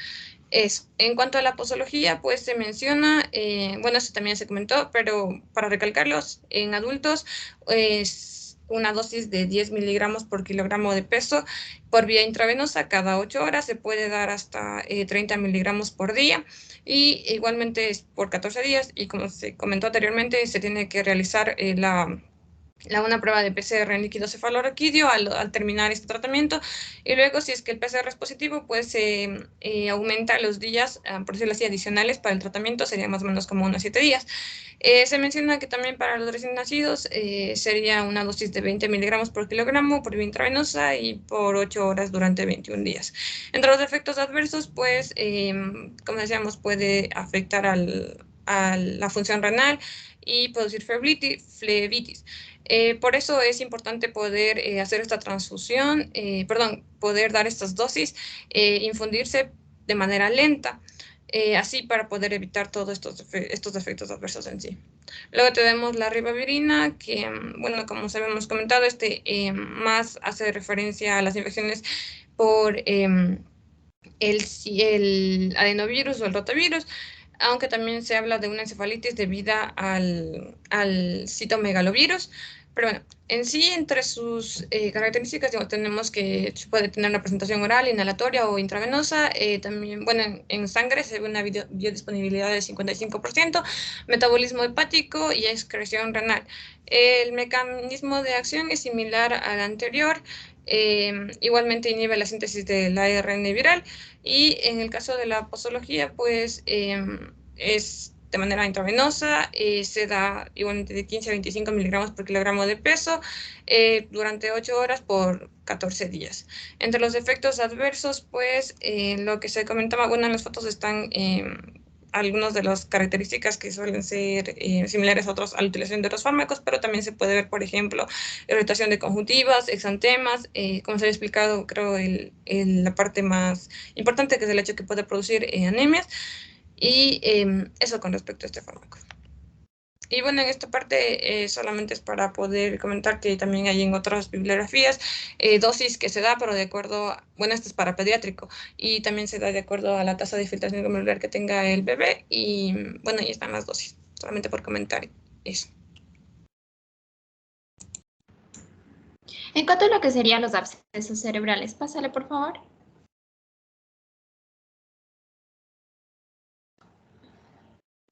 En cuanto a la posología, pues se menciona, eso también se comentó, pero para recalcarlos, en adultos es una dosis de 10 miligramos por kilogramo de peso por vía intravenosa cada 8 horas, se puede dar hasta 30 miligramos por día y igualmente es por 14 días y como se comentó anteriormente, se tiene que realizar una prueba de PCR en líquido cefalorraquídeo al terminar este tratamiento y luego si es que el PCR es positivo pues se aumenta los días, por decirlo así, adicionales para el tratamiento, sería más o menos como unos 7 días. Se menciona que también para los recién nacidos sería una dosis de 20 miligramos por kilogramo por vía intravenosa y por 8 horas durante 21 días. Entre los efectos adversos, pues, como decíamos, puede afectar a la función renal y producir flebitis. Por eso es importante poder hacer esta transfusión, poder dar estas dosis, infundirse de manera lenta, así para poder evitar todos estos efectos adversos en sí. Luego tenemos la ribavirina, que, como habíamos comentado, más hace referencia a las infecciones por el adenovirus o el rotavirus, aunque también se habla de una encefalitis debida al citomegalovirus. Pero bueno, en sí, entre sus características, tenemos que puede tener una presentación oral, inhalatoria o intravenosa. También, bueno, en sangre se ve una biodisponibilidad del 55%, metabolismo hepático y excreción renal. El mecanismo de acción es similar al anterior. Igualmente inhibe la síntesis del ARN viral, y en el caso de la posología, pues es de manera intravenosa, se da igualmente de 15 a 25 miligramos por kilogramo de peso durante 8 horas por 14 días. Entre los efectos adversos, pues lo que se comentaba, bueno, en las fotos están algunas de las características que suelen ser similares a la utilización de otros fármacos, pero también se puede ver, por ejemplo, irritación de conjuntivas, exantemas, como se había explicado, creo, la parte más importante, que es el hecho que puede producir anemias, y eso con respecto a este fármaco. Y bueno, en esta parte solamente es para poder comentar que también hay en otras bibliografías dosis que se da, pero de acuerdo, bueno, esto es para pediátrico, y también se da de acuerdo a la tasa de filtración glomerular que tenga el bebé, y bueno, ahí están las dosis, solamente por comentar eso. En cuanto a lo que serían los abscesos cerebrales, pásale por favor.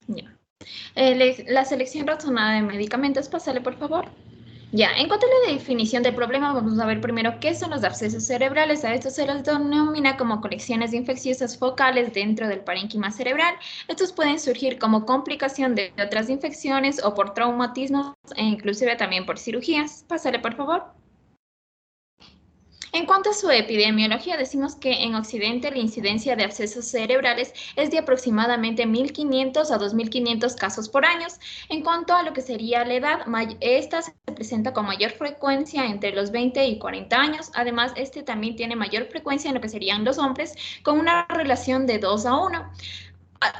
Ya. La selección razonada de medicamentos, pásale por favor. Ya, en cuanto a la definición del problema, vamos a ver primero qué son los abscesos cerebrales. A estos se los denomina como colecciones infecciosas focales dentro del parénquima cerebral. Estos pueden surgir como complicación de otras infecciones o por traumatismos e inclusive también por cirugías. Pásale por favor. En cuanto a su epidemiología, decimos que en Occidente la incidencia de abscesos cerebrales es de aproximadamente 1.500 a 2.500 casos por año. En cuanto a lo que sería la edad, esta se presenta con mayor frecuencia entre los 20 y 40 años. Además, este también tiene mayor frecuencia en lo que serían los hombres, con una relación de 2 a 1.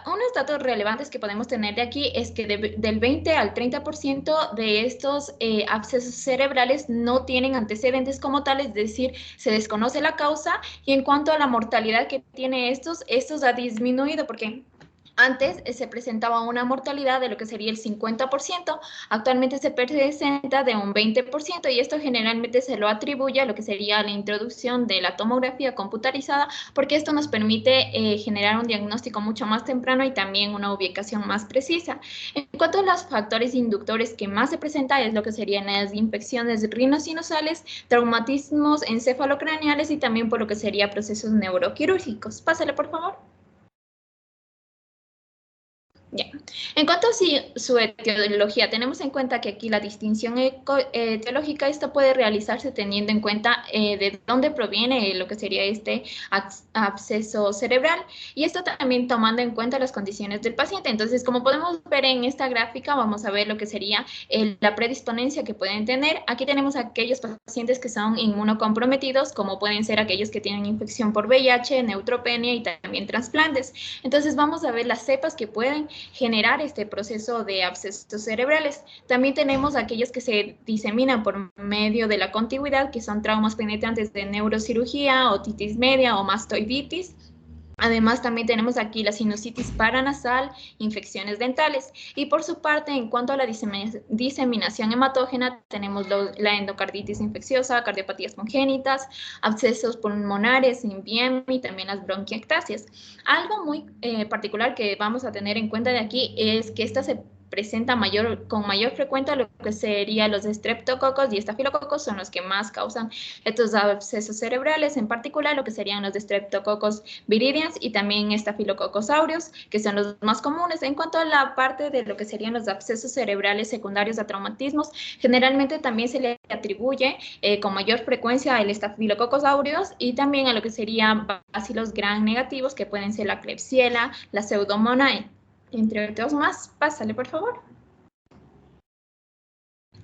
Unos datos relevantes que podemos tener de aquí es que del 20 al 30% de estos abscesos cerebrales no tienen antecedentes como tal, es decir, se desconoce la causa, y en cuanto a la mortalidad que tiene estos ha disminuido porque antes se presentaba una mortalidad de lo que sería el 50%, actualmente se presenta de un 20%, y esto generalmente se lo atribuye a lo que sería la introducción de la tomografía computarizada, porque esto nos permite generar un diagnóstico mucho más temprano y también una ubicación más precisa. En cuanto a los factores inductores que más se presenta es lo que serían las infecciones rinosinusales, traumatismos encefalocraneales y también por lo que sería procesos neuroquirúrgicos. Pásale, por favor. Ya. En cuanto a su etiología, tenemos en cuenta que aquí la distinción etiológica, esta puede realizarse teniendo en cuenta de dónde proviene lo que sería este absceso cerebral, y esto también tomando en cuenta las condiciones del paciente. Entonces, como podemos ver en esta gráfica, vamos a ver lo que sería la predisponencia que pueden tener. Aquí tenemos aquellos pacientes que son inmunocomprometidos, como pueden ser aquellos que tienen infección por VIH, neutropenia y también trasplantes. Entonces, vamos a ver las cepas que pueden generar este proceso de abscesos cerebrales. También tenemos aquellos que se diseminan por medio de la contigüidad, que son traumas penetrantes de neurocirugía, otitis media o mastoiditis. Además, también tenemos aquí la sinusitis paranasal, infecciones dentales. Y por su parte, en cuanto a la diseminación hematógena, tenemos la endocarditis infecciosa, cardiopatías congénitas, abscesos pulmonares, IBM y también las bronquiectasias. Algo muy particular que vamos a tener en cuenta de aquí es que esta se presenta con mayor frecuencia lo que serían los streptococos y estafilococos, son los que más causan estos abscesos cerebrales, en particular lo que serían los streptococos viridians y también estafilococos aureus, que son los más comunes. En cuanto a la parte de lo que serían los abscesos cerebrales secundarios a traumatismos, generalmente también se le atribuye con mayor frecuencia el estafilococos aureus y también a lo que serían bacilos gram negativos, que pueden ser la Klebsiella, la Pseudomonas, entre otros más. Pásale, por favor.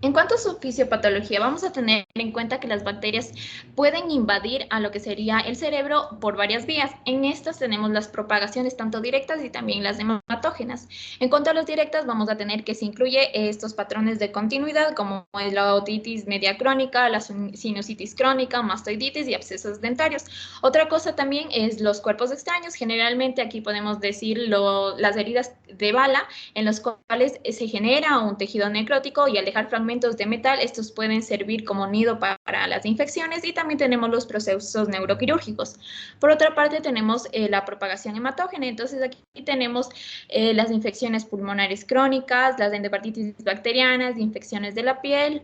En cuanto a su fisiopatología, vamos a tener en cuenta que las bacterias pueden invadir a lo que sería el cerebro por varias vías. En estas tenemos las propagaciones tanto directas y también las hematógenas. En cuanto a las directas, vamos a tener que se incluye estos patrones de continuidad como es la otitis media crónica, la sinusitis crónica, mastoiditis y abscesos dentarios. Otra cosa también es los cuerpos extraños. Generalmente aquí podemos decir las heridas de bala en los cuales se genera un tejido necrótico y al dejar fragmentos de metal, estos pueden servir como nido para las infecciones y también tenemos los procesos neuroquirúrgicos. Por otra parte, tenemos la propagación hematógena. Entonces, aquí tenemos las infecciones pulmonares crónicas, las endopatitis bacterianas, infecciones de la piel,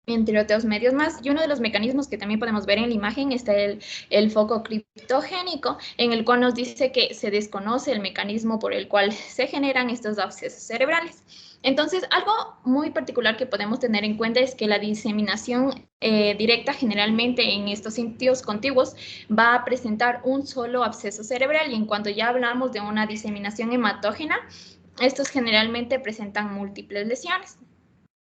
entre otros medios más. Y uno de los mecanismos que también podemos ver en la imagen está el foco criptogénico, en el cual nos dice que se desconoce el mecanismo por el cual se generan estos abscesos cerebrales. Entonces, algo muy particular que podemos tener en cuenta es que la diseminación directa generalmente en estos sitios contiguos va a presentar un solo absceso cerebral, y en cuanto ya hablamos de una diseminación hematógena, estos generalmente presentan múltiples lesiones.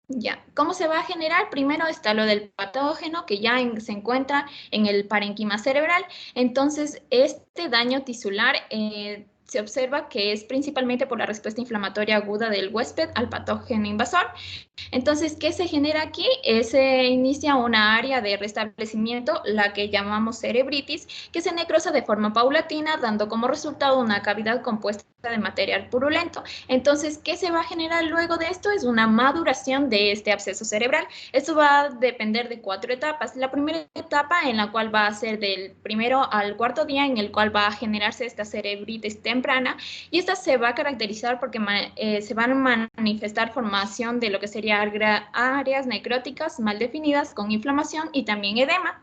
Ya, ¿cómo se va a generar? Primero está lo del patógeno, que ya se encuentra en el parénquima cerebral. Entonces, este daño tisular se observa que es principalmente por la respuesta inflamatoria aguda del huésped al patógeno invasor. Entonces, ¿qué se genera aquí? Se inicia una área de restablecimiento, la que llamamos cerebritis, que se necrosa de forma paulatina, dando como resultado una cavidad compuesta de material purulento. Entonces, ¿qué se va a generar luego de esto? Es una maduración de este absceso cerebral. Esto va a depender de 4 etapas. La primera etapa, en la cual va a ser del primero al cuarto día, en el cual va a generarse esta cerebritis temprana, y esta se va a caracterizar porque se van a manifestar formación de lo que sería áreas necróticas mal definidas con inflamación y también edema.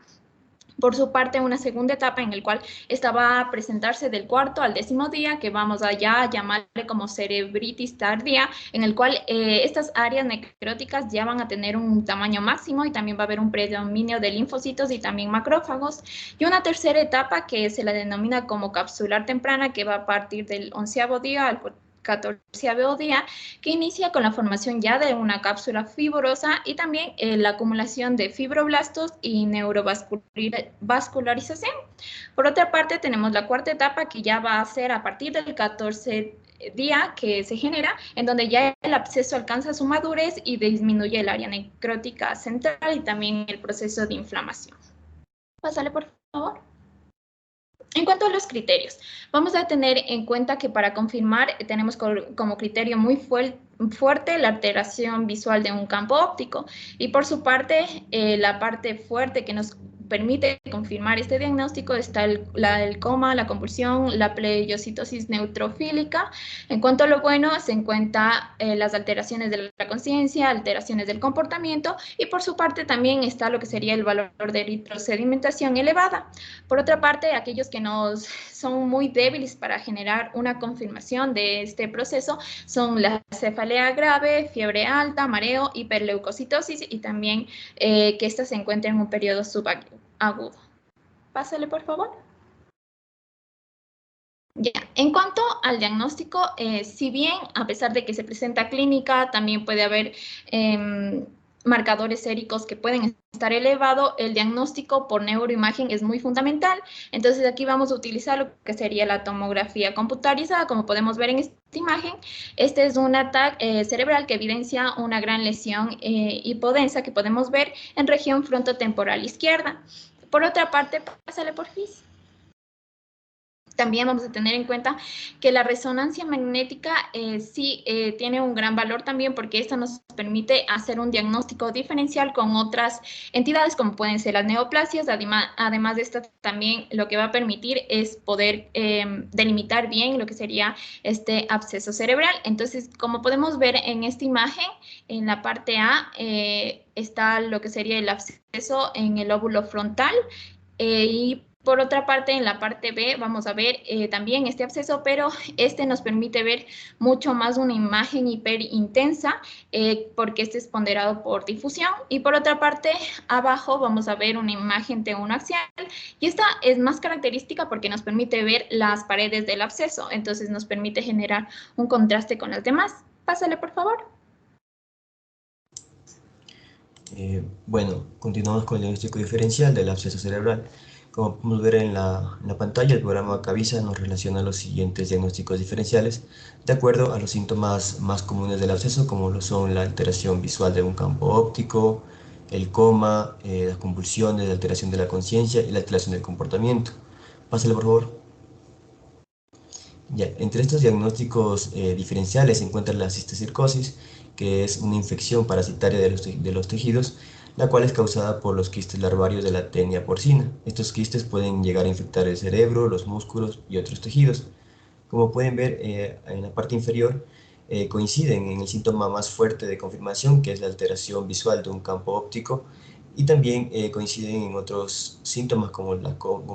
Por su parte, una segunda etapa en la cual esta va a presentarse del 4º al 10º día, que vamos a ya llamarle como cerebritis tardía, en el cual estas áreas necróticas ya van a tener un tamaño máximo y también va a haber un predominio de linfocitos y también macrófagos. Y una tercera etapa que se la denomina como capsular temprana, que va a partir del 11º día al 14º día, que inicia con la formación ya de una cápsula fibrosa y también la acumulación de fibroblastos y neurovascularización. Por otra parte, tenemos la cuarta etapa, que ya va a ser a partir del 14º día, que se genera, en donde ya el absceso alcanza su madurez y disminuye el área necrótica central y también el proceso de inflamación. Pásale, por favor. En cuanto a los criterios, vamos a tener en cuenta que para confirmar tenemos como criterio muy fuerte la alteración visual de un campo óptico, y por su parte, la parte fuerte que nos permite confirmar este diagnóstico está el coma, la convulsión, la pleiocitosis neutrofílica. En cuanto a lo bueno, se encuentran las alteraciones de la conciencia, alteraciones del comportamiento, y por su parte también está lo que sería el valor de eritrosedimentación elevada. Por otra parte, aquellos que son muy débiles para generar una confirmación de este proceso son la cefalea grave, fiebre alta, mareo, hiperleucocitosis y también que ésta se encuentre en un periodo subagudo. Pásale, por favor. Ya, en cuanto al diagnóstico, si bien a pesar de que se presenta clínica, también puede haber marcadores séricos que pueden estar elevados, el diagnóstico por neuroimagen es muy fundamental. Entonces aquí vamos a utilizar lo que sería la tomografía computarizada. Como podemos ver en esta imagen, este es un ataque cerebral que evidencia una gran lesión hipodensa que podemos ver en región frontotemporal izquierda. Por otra parte, pásale por FIS. También vamos a tener en cuenta que la resonancia magnética sí tiene un gran valor también, porque esta nos permite hacer un diagnóstico diferencial con otras entidades como pueden ser las neoplasias. Además de esto, también lo que va a permitir es poder delimitar bien lo que sería este absceso cerebral. Entonces, como podemos ver en esta imagen, en la parte A está lo que sería el absceso en el lóbulo frontal y por otra parte, en la parte B vamos a ver también este absceso, pero este nos permite ver mucho más una imagen hiperintensa porque este es ponderado por difusión. Y por otra parte, abajo vamos a ver una imagen T1 axial, y esta es más característica porque nos permite ver las paredes del absceso, entonces nos permite generar un contraste con las demás. Pásale, por favor. Bueno, continuamos con el diagnóstico diferencial del absceso cerebral. Como podemos ver en la pantalla, el programa Cavisa nos relaciona los siguientes diagnósticos diferenciales de acuerdo a los síntomas más comunes del absceso, como lo son la alteración visual de un campo óptico, el coma, las convulsiones, la alteración de la conciencia y la alteración del comportamiento. Pásale, por favor. Ya, entre estos diagnósticos diferenciales se encuentra la cistocircosis, que es una infección parasitaria de los tejidos, la cual es causada por los quistes larvarios de la tenia porcina. Estos quistes pueden llegar a infectar el cerebro, los músculos y otros tejidos. Como pueden ver en la parte inferior, coinciden en el síntoma más fuerte de confirmación, que es la alteración visual de un campo óptico, y también coinciden en otros síntomas como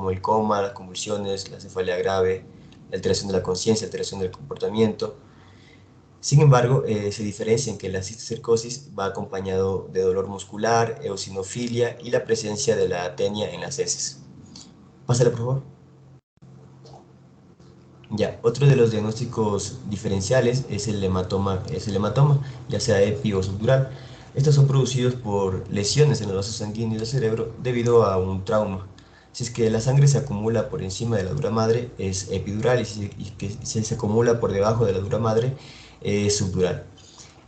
el coma, las convulsiones, la cefalea grave, la alteración de la conciencia, alteración del comportamiento. Sin embargo, se diferencia en que la cisticercosis va acompañado de dolor muscular, eosinofilia y la presencia de la tenia en las heces. Pásale, por favor. Ya, otro de los diagnósticos diferenciales es el hematoma, ya sea epi o subdural. Estos son producidos por lesiones en los vasos sanguíneos del cerebro debido a un trauma. Si es que la sangre se acumula por encima de la dura madre, es epidural, y si se acumula por debajo de la dura madre, es subdural.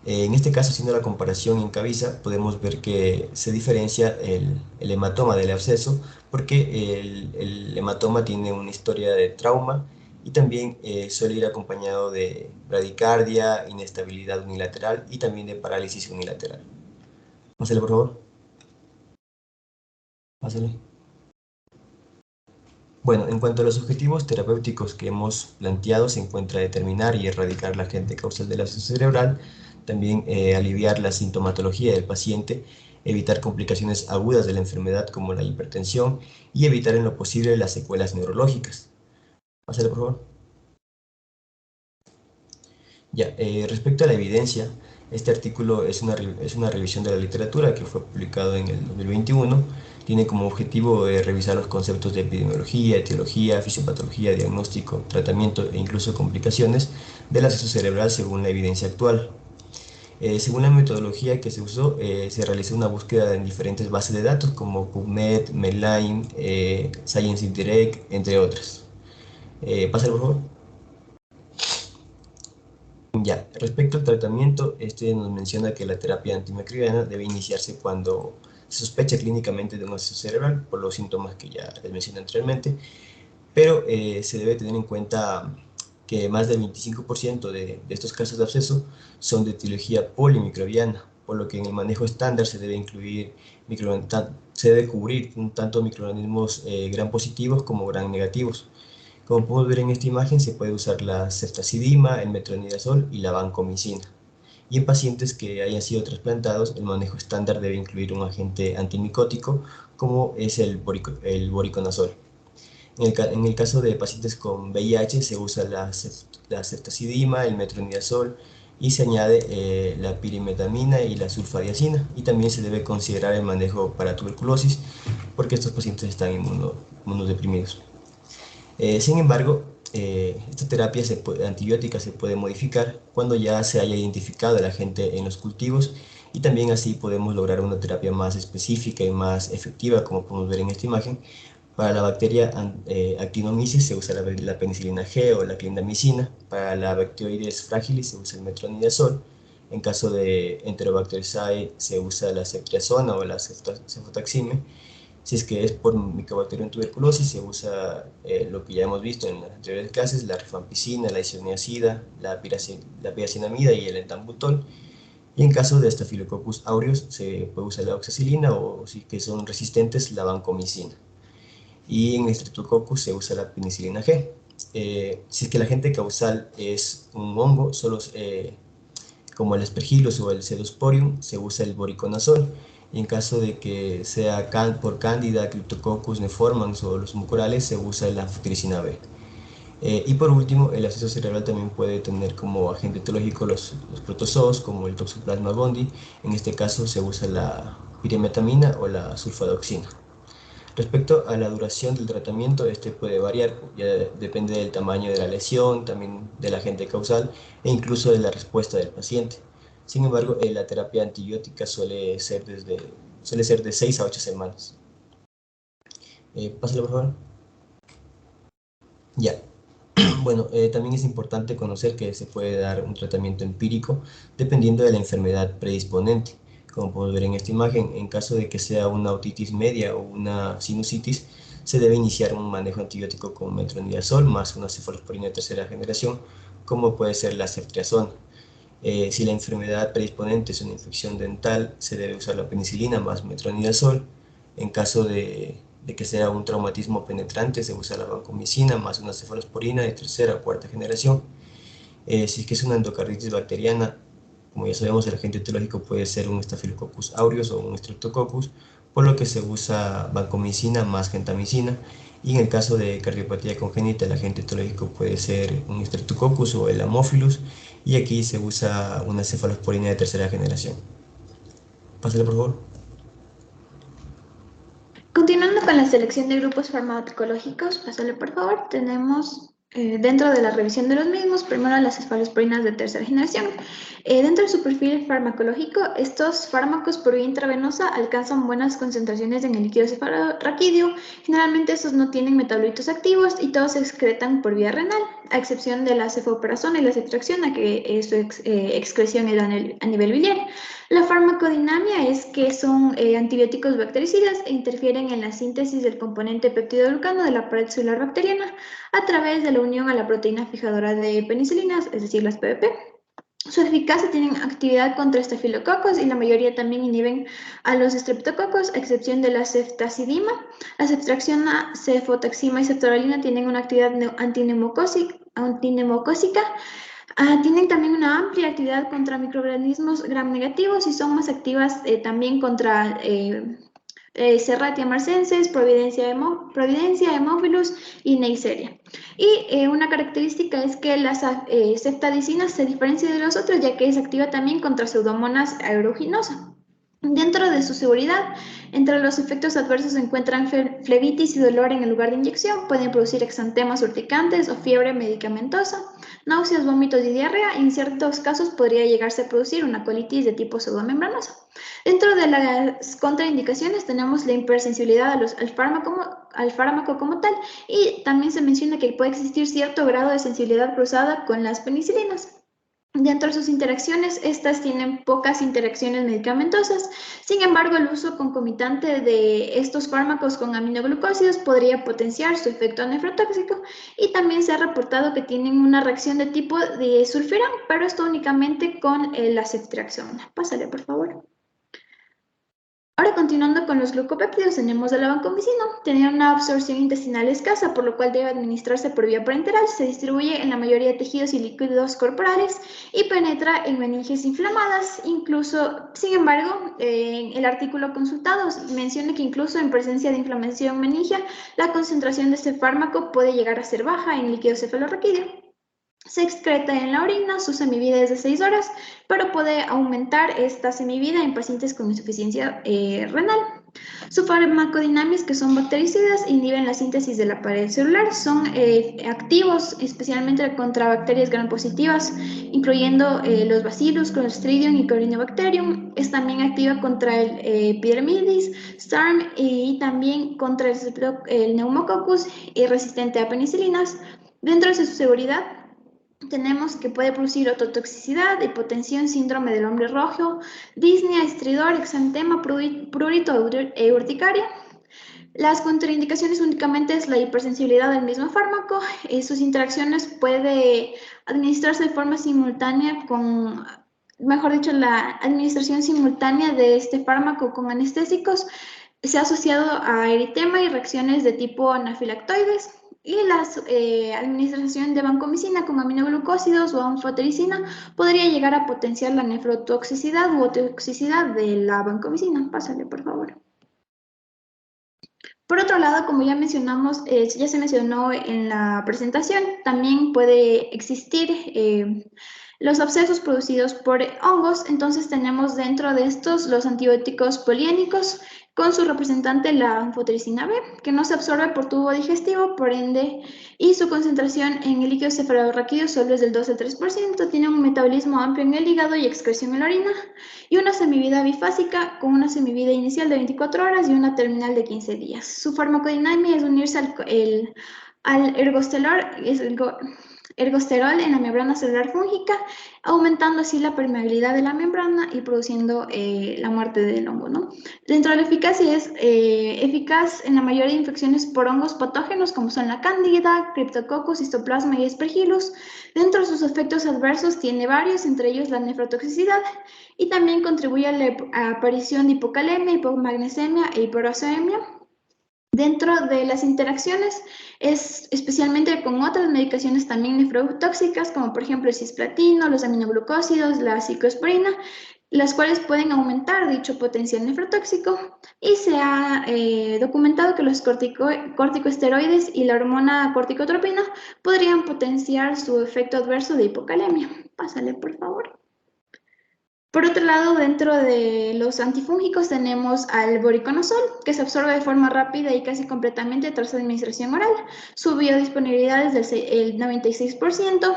En este caso, haciendo la comparación en Cavisa, podemos ver que se diferencia el hematoma del absceso, porque el hematoma tiene una historia de trauma y también suele ir acompañado de bradicardia, inestabilidad unilateral y también de parálisis unilateral. Pásale, por favor. Pásale. Bueno, en cuanto a los objetivos terapéuticos que hemos planteado, se encuentra determinar y erradicar la agente causal del absceso cerebral, también aliviar la sintomatología del paciente, evitar complicaciones agudas de la enfermedad como la hipertensión y evitar en lo posible las secuelas neurológicas. Pásale, por favor. Ya, respecto a la evidencia, este artículo es una revisión de la literatura que fue publicado en el 2021. Tiene como objetivo revisar los conceptos de epidemiología, etiología, fisiopatología, diagnóstico, tratamiento e incluso complicaciones del absceso cerebral según la evidencia actual. Según la metodología que se usó, se realizó una búsqueda en diferentes bases de datos como PubMed, Medline, Science Direct, entre otras. Pásale, por favor. Ya, respecto al tratamiento, este nos menciona que la terapia antimicrobiana debe iniciarse cuando se sospecha clínicamente de un absceso cerebral, por los síntomas que ya les mencioné anteriormente, pero se debe tener en cuenta que más del 25% de estos casos de absceso son de etiología polimicrobiana, por lo que en el manejo estándar se debe cubrir tanto microorganismos gram positivos como gram negativos. Como podemos ver en esta imagen, se puede usar la ceftazidima, el metronidazol y la vancomicina. Y en pacientes que hayan sido trasplantados, el manejo estándar debe incluir un agente antimicótico, como es el voriconazol. En el caso de pacientes con VIH, se usa la ceftazidima, el metronidazol, y se añade la pirimetamina y la sulfadiazina. Y también se debe considerar el manejo para tuberculosis, porque estos pacientes están inmunodeprimidos. Sin embargo, esta terapia antibiótica se puede modificar cuando ya se haya identificado el agente en los cultivos, y también así podemos lograr una terapia más específica y más efectiva, como podemos ver en esta imagen. Para la bacteria Actinomyces se usa la penicilina G o la clindamicina. Para la Bacteroides fragilis se usa el metronidazol. En caso de Enterobacteriaceae se usa la ceftriaxona o la cefotaxime. Si es que es por Mycobacterium tuberculosis, se usa lo que ya hemos visto en las anteriores clases, la rifampicina, la isoniazida, la piracinamida y el etambutol. Y en caso de Staphylococcus aureus se puede usar la oxacilina, o si que son resistentes, la vancomicina. Y en Streptococcus se usa la penicilina G. Si es que el agente causal es un hongo, como el Aspergillus o el Pseudosporium, se usa el voriconazol. Y en caso de que sea por Candida, Cryptococcus neformans o los mucorales, se usa la anfotericina B. Y por último, el absceso cerebral también puede tener como agente etiológico los protozoos, como el Toxoplasma gondii. En este caso se usa la pirimetamina o la sulfadoxina. Respecto a la duración del tratamiento, este puede variar, ya depende del tamaño de la lesión, también del agente causal e incluso de la respuesta del paciente. Sin embargo, la terapia antibiótica suele ser de 6 a 8 semanas. Pásale, por favor. Ya. Bueno, también es importante conocer que se puede dar un tratamiento empírico dependiendo de la enfermedad predisponente. Como podemos ver en esta imagen, en caso de que sea una otitis media o una sinusitis, se debe iniciar un manejo antibiótico con metronidazol más una cefalosporina de tercera generación, como puede ser la ceftriaxona. Si la enfermedad predisponente es una infección dental, se debe usar la penicilina más metronidazol. En caso de que sea un traumatismo penetrante, se usa la vancomicina más una cefalosporina de tercera o cuarta generación. Si es que es una endocarditis bacteriana, como ya sabemos, el agente etiológico puede ser un Staphylococcus aureus o un Streptococcus, por lo que se usa vancomicina más gentamicina. Y en el caso de cardiopatía congénita, el agente etiológico puede ser un Streptococcus o el Haemophilus, y aquí se usa una cefalosporina de tercera generación. Pásale, por favor. Continuando con la selección de grupos farmacológicos, pásale por favor, tenemos dentro de la revisión de los mismos, primero las cefalosporinas de tercera generación. Dentro de su perfil farmacológico, estos fármacos por vía intravenosa alcanzan buenas concentraciones en el líquido cefalorraquídeo. Generalmente estos no tienen metabolitos activos y todos se excretan por vía renal, a excepción de la cefoperazona y la ceftriaxona, que su excreción es a nivel biliar. La farmacodinamia es que son antibióticos bactericidas e interfieren en la síntesis del componente peptidoglucano de la pared celular bacteriana a través de la unión a la proteína fijadora de penicilinas, es decir, las PBP. Su eficacia tienen actividad contra estafilococos y la mayoría también inhiben a los estreptococos, a excepción de la ceftazidima. La ceftriaxona, cefotaxima y ceftoralina tienen una actividad antineumocócica. Tienen también una amplia actividad contra microorganismos gram negativos y son más activas también contra Serratia marcensis, Providencia, Haemophilus y Neisseria. Y una característica es que la ceftadicina se diferencia de los otros, ya que es activa también contra Pseudomonas aeruginosa. Dentro de su seguridad, entre los efectos adversos se encuentran flebitis y dolor en el lugar de inyección, pueden producir exantemas urticantes o fiebre medicamentosa, náuseas, vómitos y diarrea, y en ciertos casos podría llegarse a producir una colitis de tipo pseudomembranosa. Dentro de las contraindicaciones tenemos la hipersensibilidad al fármaco como tal, y también se menciona que puede existir cierto grado de sensibilidad cruzada con las penicilinas. Dentro de sus interacciones, estas tienen pocas interacciones medicamentosas. Sin embargo, el uso concomitante de estos fármacos con aminoglucósidos podría potenciar su efecto nefrotóxico, y también se ha reportado que tienen una reacción de tipo de sulfirán, pero esto únicamente con la ceftriaxona. Pásale, por favor. Ahora, continuando con los glucopéptidos, tenemos de la vancomicina. Tiene una absorción intestinal escasa, por lo cual debe administrarse por vía parenteral. Se distribuye en la mayoría de tejidos y líquidos corporales y penetra en meninges inflamadas. Incluso, sin embargo, en el artículo consultado menciona que incluso en presencia de inflamación meningia, la concentración de este fármaco puede llegar a ser baja en líquido cefalorraquídeo. Se excreta en la orina, su semivida es de 6 horas, pero puede aumentar esta semivida en pacientes con insuficiencia renal. Su farmacodinamias, que son bactericidas, inhiben la síntesis de la pared celular, son activos especialmente contra bacterias gram positivas, incluyendo los Bacillus, Clostridium y Corynebacterium. Es también activa contra el Epidermidis, SARM, y también contra el Pneumococcus, y resistente a penicilinas. Dentro de su seguridad, tenemos que puede producir ototoxicidad, hipotensión, síndrome del hombre rojo, disnea, estridor, exantema, prurito e urticaria. Las contraindicaciones únicamente es la hipersensibilidad del mismo fármaco. Sus interacciones puede administrarse de forma simultánea con, mejor dicho, la administración simultánea de este fármaco con anestésicos se ha asociado a eritema y reacciones de tipo anafilactoides. Y la administración de vancomicina con aminoglucósidos o anfotericina podría llegar a potenciar la nefrotoxicidad u otoxicidad de la vancomicina. Pásale, por favor. Por otro lado, como ya mencionamos, ya se mencionó en la presentación, también puede existir los abscesos producidos por hongos. Entonces tenemos dentro de estos los antibióticos poliénicos, con su representante la anfotericina B, que no se absorbe por tubo digestivo, por ende, y su concentración en el líquido cefalorraquídeo solo es del 2 al 3%, tiene un metabolismo amplio en el hígado y excreción en la orina, y una semivida bifásica con una semivida inicial de 24 horas y una terminal de 15 días. Su farmacodinámica es unirse al ergosterol en la membrana celular fúngica, aumentando así la permeabilidad de la membrana y produciendo la muerte del hongo, ¿no? Dentro de la eficacia es eficaz en la mayoría de infecciones por hongos patógenos como son la cándida, Cryptococcus, Histoplasma y Aspergillus. Dentro de sus efectos adversos tiene varios, entre ellos la nefrotoxicidad, y también contribuye a la aparición de hipocalemia, hipomagnesemia e hiperuricemia. Dentro de las interacciones, es especialmente con otras medicaciones también nefrotóxicas, como por ejemplo el cisplatino, los aminoglucósidos, la ciclosporina, las cuales pueden aumentar dicho potencial nefrotóxico, y se ha documentado que los corticosteroides y la hormona corticotropina podrían potenciar su efecto adverso de hipocalemia. Pásale, por favor. Por otro lado, dentro de los antifúngicos tenemos al voriconazol, que se absorbe de forma rápida y casi completamente tras administración oral. Su biodisponibilidad es del 96%.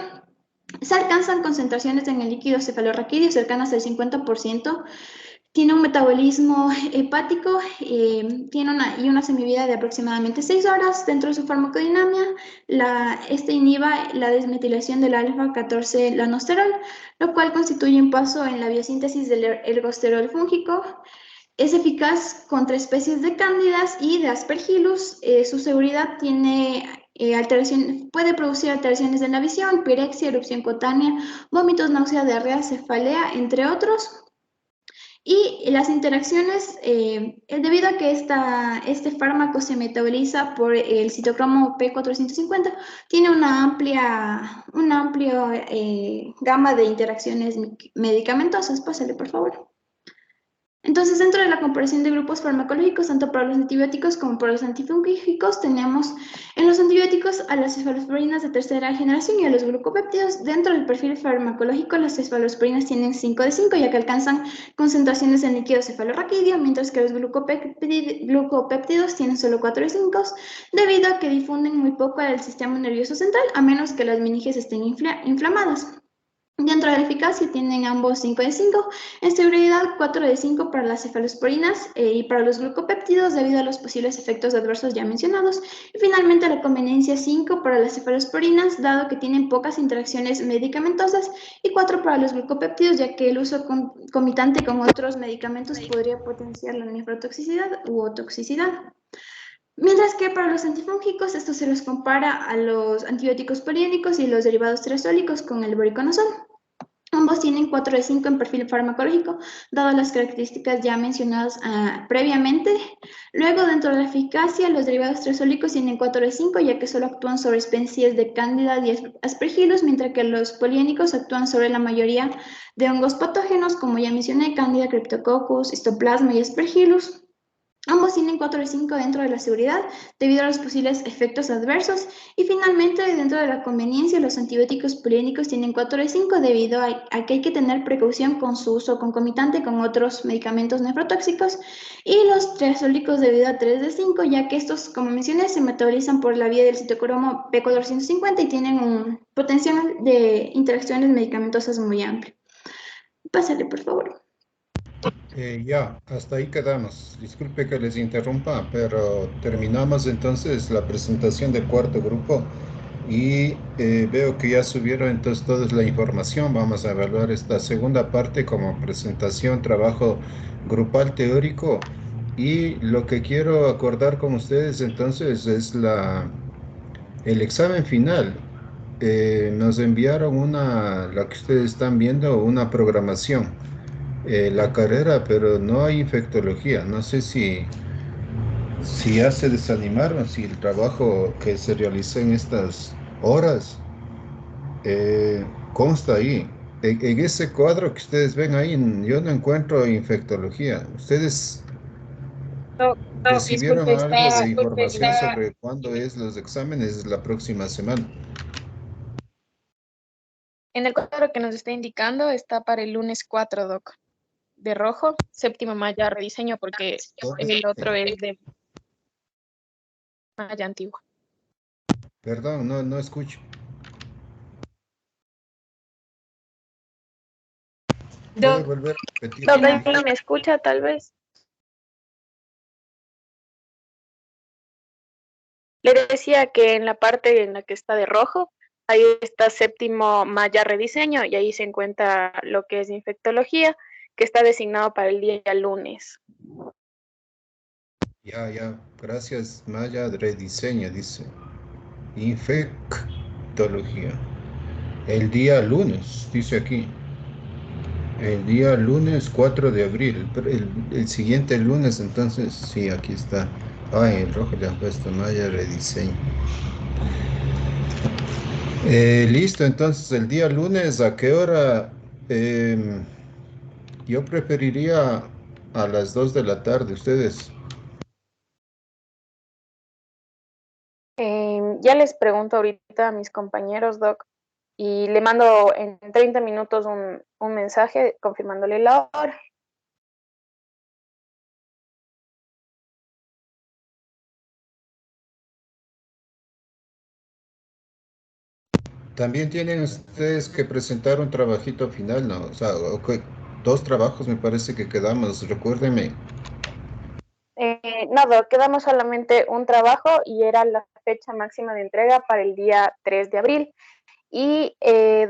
Se alcanzan concentraciones en el líquido cefalorraquídeo cercanas al 50%. Tiene un metabolismo hepático, tiene una semivida de aproximadamente 6 horas. Dentro de su farmacodinámica, este inhiba la desmetilación del alfa-14-lanosterol, lo cual constituye un paso en la biosíntesis del ergosterol fúngico. Es eficaz contra especies de cándidas y de Aspergillus. Su seguridad tiene puede producir alteraciones de la visión, pirexia, erupción cutánea, vómitos, náusea, diarrea, cefalea, entre otros. Y las interacciones, debido a que este fármaco se metaboliza por el citocromo P450, tiene una amplia gama de interacciones medicamentosas. Pásale, por favor. Entonces, dentro de la comparación de grupos farmacológicos, tanto para los antibióticos como para los antifúngicos, tenemos en los antibióticos a las cefalosporinas de tercera generación y a los glucopéptidos. Dentro del perfil farmacológico, las cefalosporinas tienen 5 de 5, ya que alcanzan concentraciones en líquido cefalorraquídeo, mientras que los glucopéptidos tienen solo 4 de 5, debido a que difunden muy poco al sistema nervioso central, a menos que las meninges estén inflamadas. Dentro de la eficacia tienen ambos 5 de 5, en seguridad 4 de 5 para las cefalosporinas y para los glucopéptidos debido a los posibles efectos adversos ya mencionados, y finalmente la conveniencia 5 para las cefalosporinas dado que tienen pocas interacciones medicamentosas, y 4 para los glucopéptidos ya que el uso concomitante con otros medicamentos podría potenciar la nefrotoxicidad u toxicidad. Mientras que para los antifúngicos, esto se los compara a los antibióticos poliédricos y los derivados triazólicos con el voriconazol. Ambos tienen 4 de 5 en perfil farmacológico, dadas las características ya mencionadas previamente. Luego, dentro de la eficacia, los derivados triazólicos tienen 4 de 5, ya que solo actúan sobre especies de cándida y aspergillus, mientras que los poliénicos actúan sobre la mayoría de hongos patógenos, como ya mencioné, cándida, Cryptococcus, Histoplasma y aspergillus. Ambos tienen 4 de 5 dentro de la seguridad debido a los posibles efectos adversos. Y finalmente, dentro de la conveniencia, los antibióticos poliédricos tienen 4 de 5 debido a que hay que tener precaución con su uso concomitante con otros medicamentos nefrotóxicos. Y los triazólicos debido a 3 de 5, ya que estos, como mencioné, se metabolizan por la vía del citocromo P450 y tienen un potencial de interacciones medicamentosas muy amplio. Pásale, por favor. Ya, hasta ahí quedamos. Disculpe que les interrumpa, pero terminamos entonces la presentación del cuarto grupo y veo que ya subieron entonces toda la información. Vamos a evaluar esta segunda parte como presentación, trabajo grupal teórico, y lo que quiero acordar con ustedes entonces es el examen final. Nos enviaron la que ustedes están viendo, una programación. La carrera, pero no hay infectología. No sé si ya se desanimaron, si el trabajo que se realizó en estas horas consta ahí. En ese cuadro que ustedes ven ahí, yo no encuentro infectología. ¿Ustedes recibieron disculpe, algo de información sobre cuándo es los exámenes la próxima semana? En el cuadro que nos está indicando está para el lunes 4, Doc. de rojo, séptimo malla rediseño, porque el otro es de malla antigua. Perdón, no escucho. ¿Puede volver a repetir? ¿Todavía me escucha tal vez? Le decía que en la parte en la que está de rojo, ahí está séptimo malla rediseño y ahí se encuentra lo que es infectología, que está designado para el día lunes. Ya, gracias, Maya, rediseño, dice. Infectología. El día lunes, dice aquí. El día lunes 4 de abril. El siguiente lunes, entonces, sí, aquí está. Ay, el rojo le han puesto Maya, rediseño. Listo, entonces, el día lunes, ¿a qué hora? Yo preferiría a las 2 de la tarde, ¿ustedes? Ya les pregunto ahorita a mis compañeros, Doc, y le mando en 30 minutos un mensaje confirmándole la hora. También tienen ustedes que presentar un trabajito final, ¿no? O sea, dos trabajos me parece que quedamos, recuérdenme. No, Doc, quedamos solamente un trabajo y era la fecha máxima de entrega para el día 3 de abril. Y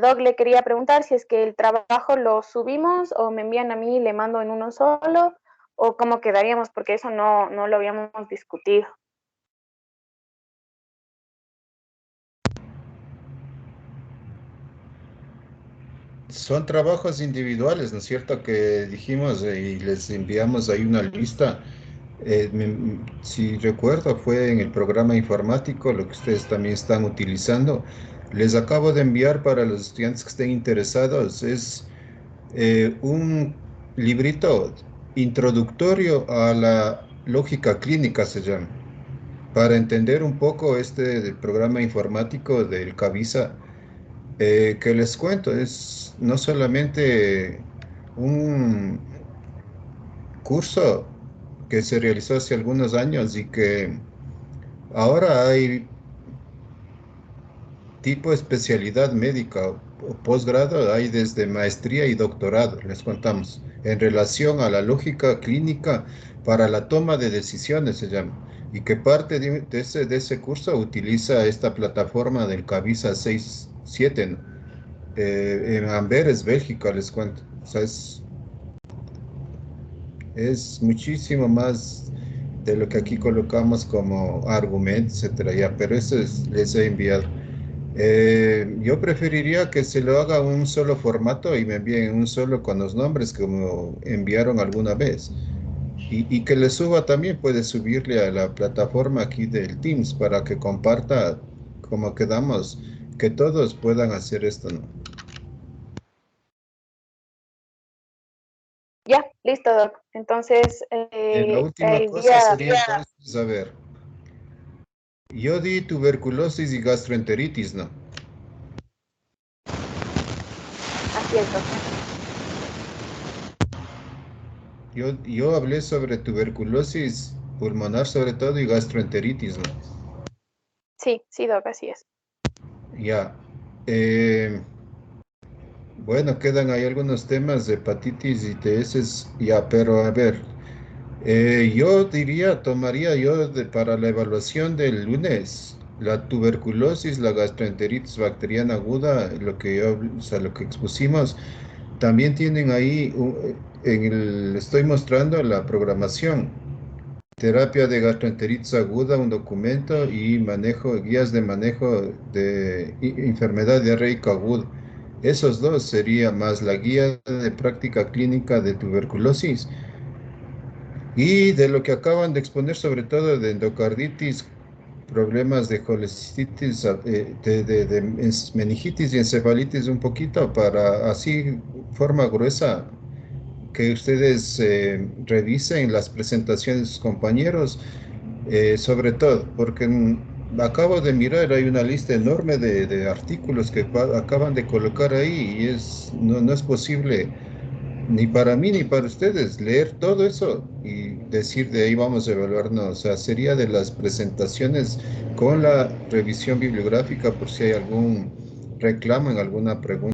Doc, le quería preguntar si es que el trabajo lo subimos o me envían a mí y le mando en uno solo, o cómo quedaríamos, porque eso no lo habíamos discutido. Son trabajos individuales, ¿no es cierto? Que dijimos y les enviamos ahí una lista. Si recuerdo, fue en el programa informático, lo que ustedes también están utilizando. Les acabo de enviar para los estudiantes que estén interesados. Es un librito introductorio a la lógica clínica, se llama, para entender un poco este programa informático del Cavisa. Que les cuento, es no solamente un curso que se realizó hace algunos años y que ahora hay tipo especialidad médica o posgrado, hay desde maestría y doctorado, les contamos, en relación a la lógica clínica para la toma de decisiones, se llama, y que parte de ese curso utiliza esta plataforma del Cavisa 67, ¿no? En Amberes, Bélgica, les cuento. O sea, es muchísimo más de lo que aquí colocamos como argumento, etcétera, ya, pero les he enviado. Yo preferiría que se lo haga un solo formato y me envíen un solo con los nombres como enviaron alguna vez. Y que le suba también, puede subirle a la plataforma aquí del Teams para que comparta como quedamos, que todos puedan hacer esto, ¿no? Ya, listo, Doc. Entonces, La última el cosa día... sería entonces, a ver, yo di tuberculosis y gastroenteritis, ¿no? Así es, Doc. Yo hablé sobre tuberculosis pulmonar sobre todo y gastroenteritis, ¿no? Sí, Doc, así es. Ya. Bueno, quedan ahí algunos temas de hepatitis y ITS, ya, pero a ver, yo diría, tomaría yo para la evaluación del lunes, la tuberculosis, la gastroenteritis bacteriana aguda, o sea, lo que expusimos, también tienen ahí, estoy mostrando la programación, terapia de gastroenteritis aguda, un documento y guías de manejo de enfermedad diarreica aguda. Esos dos sería más la guía de práctica clínica de tuberculosis y de lo que acaban de exponer, sobre todo de endocarditis, problemas de colecistitis, de meningitis y encefalitis un poquito, para así, forma gruesa, que ustedes revisen las presentaciones de sus compañeros, sobre todo, porque acabo de mirar, hay una lista enorme de artículos que acaban de colocar ahí y no es posible Ni para mí ni para ustedes, leer todo eso y decir de ahí vamos a evaluarnos. O sea, sería de las presentaciones con la revisión bibliográfica por si hay algún reclamo en alguna pregunta.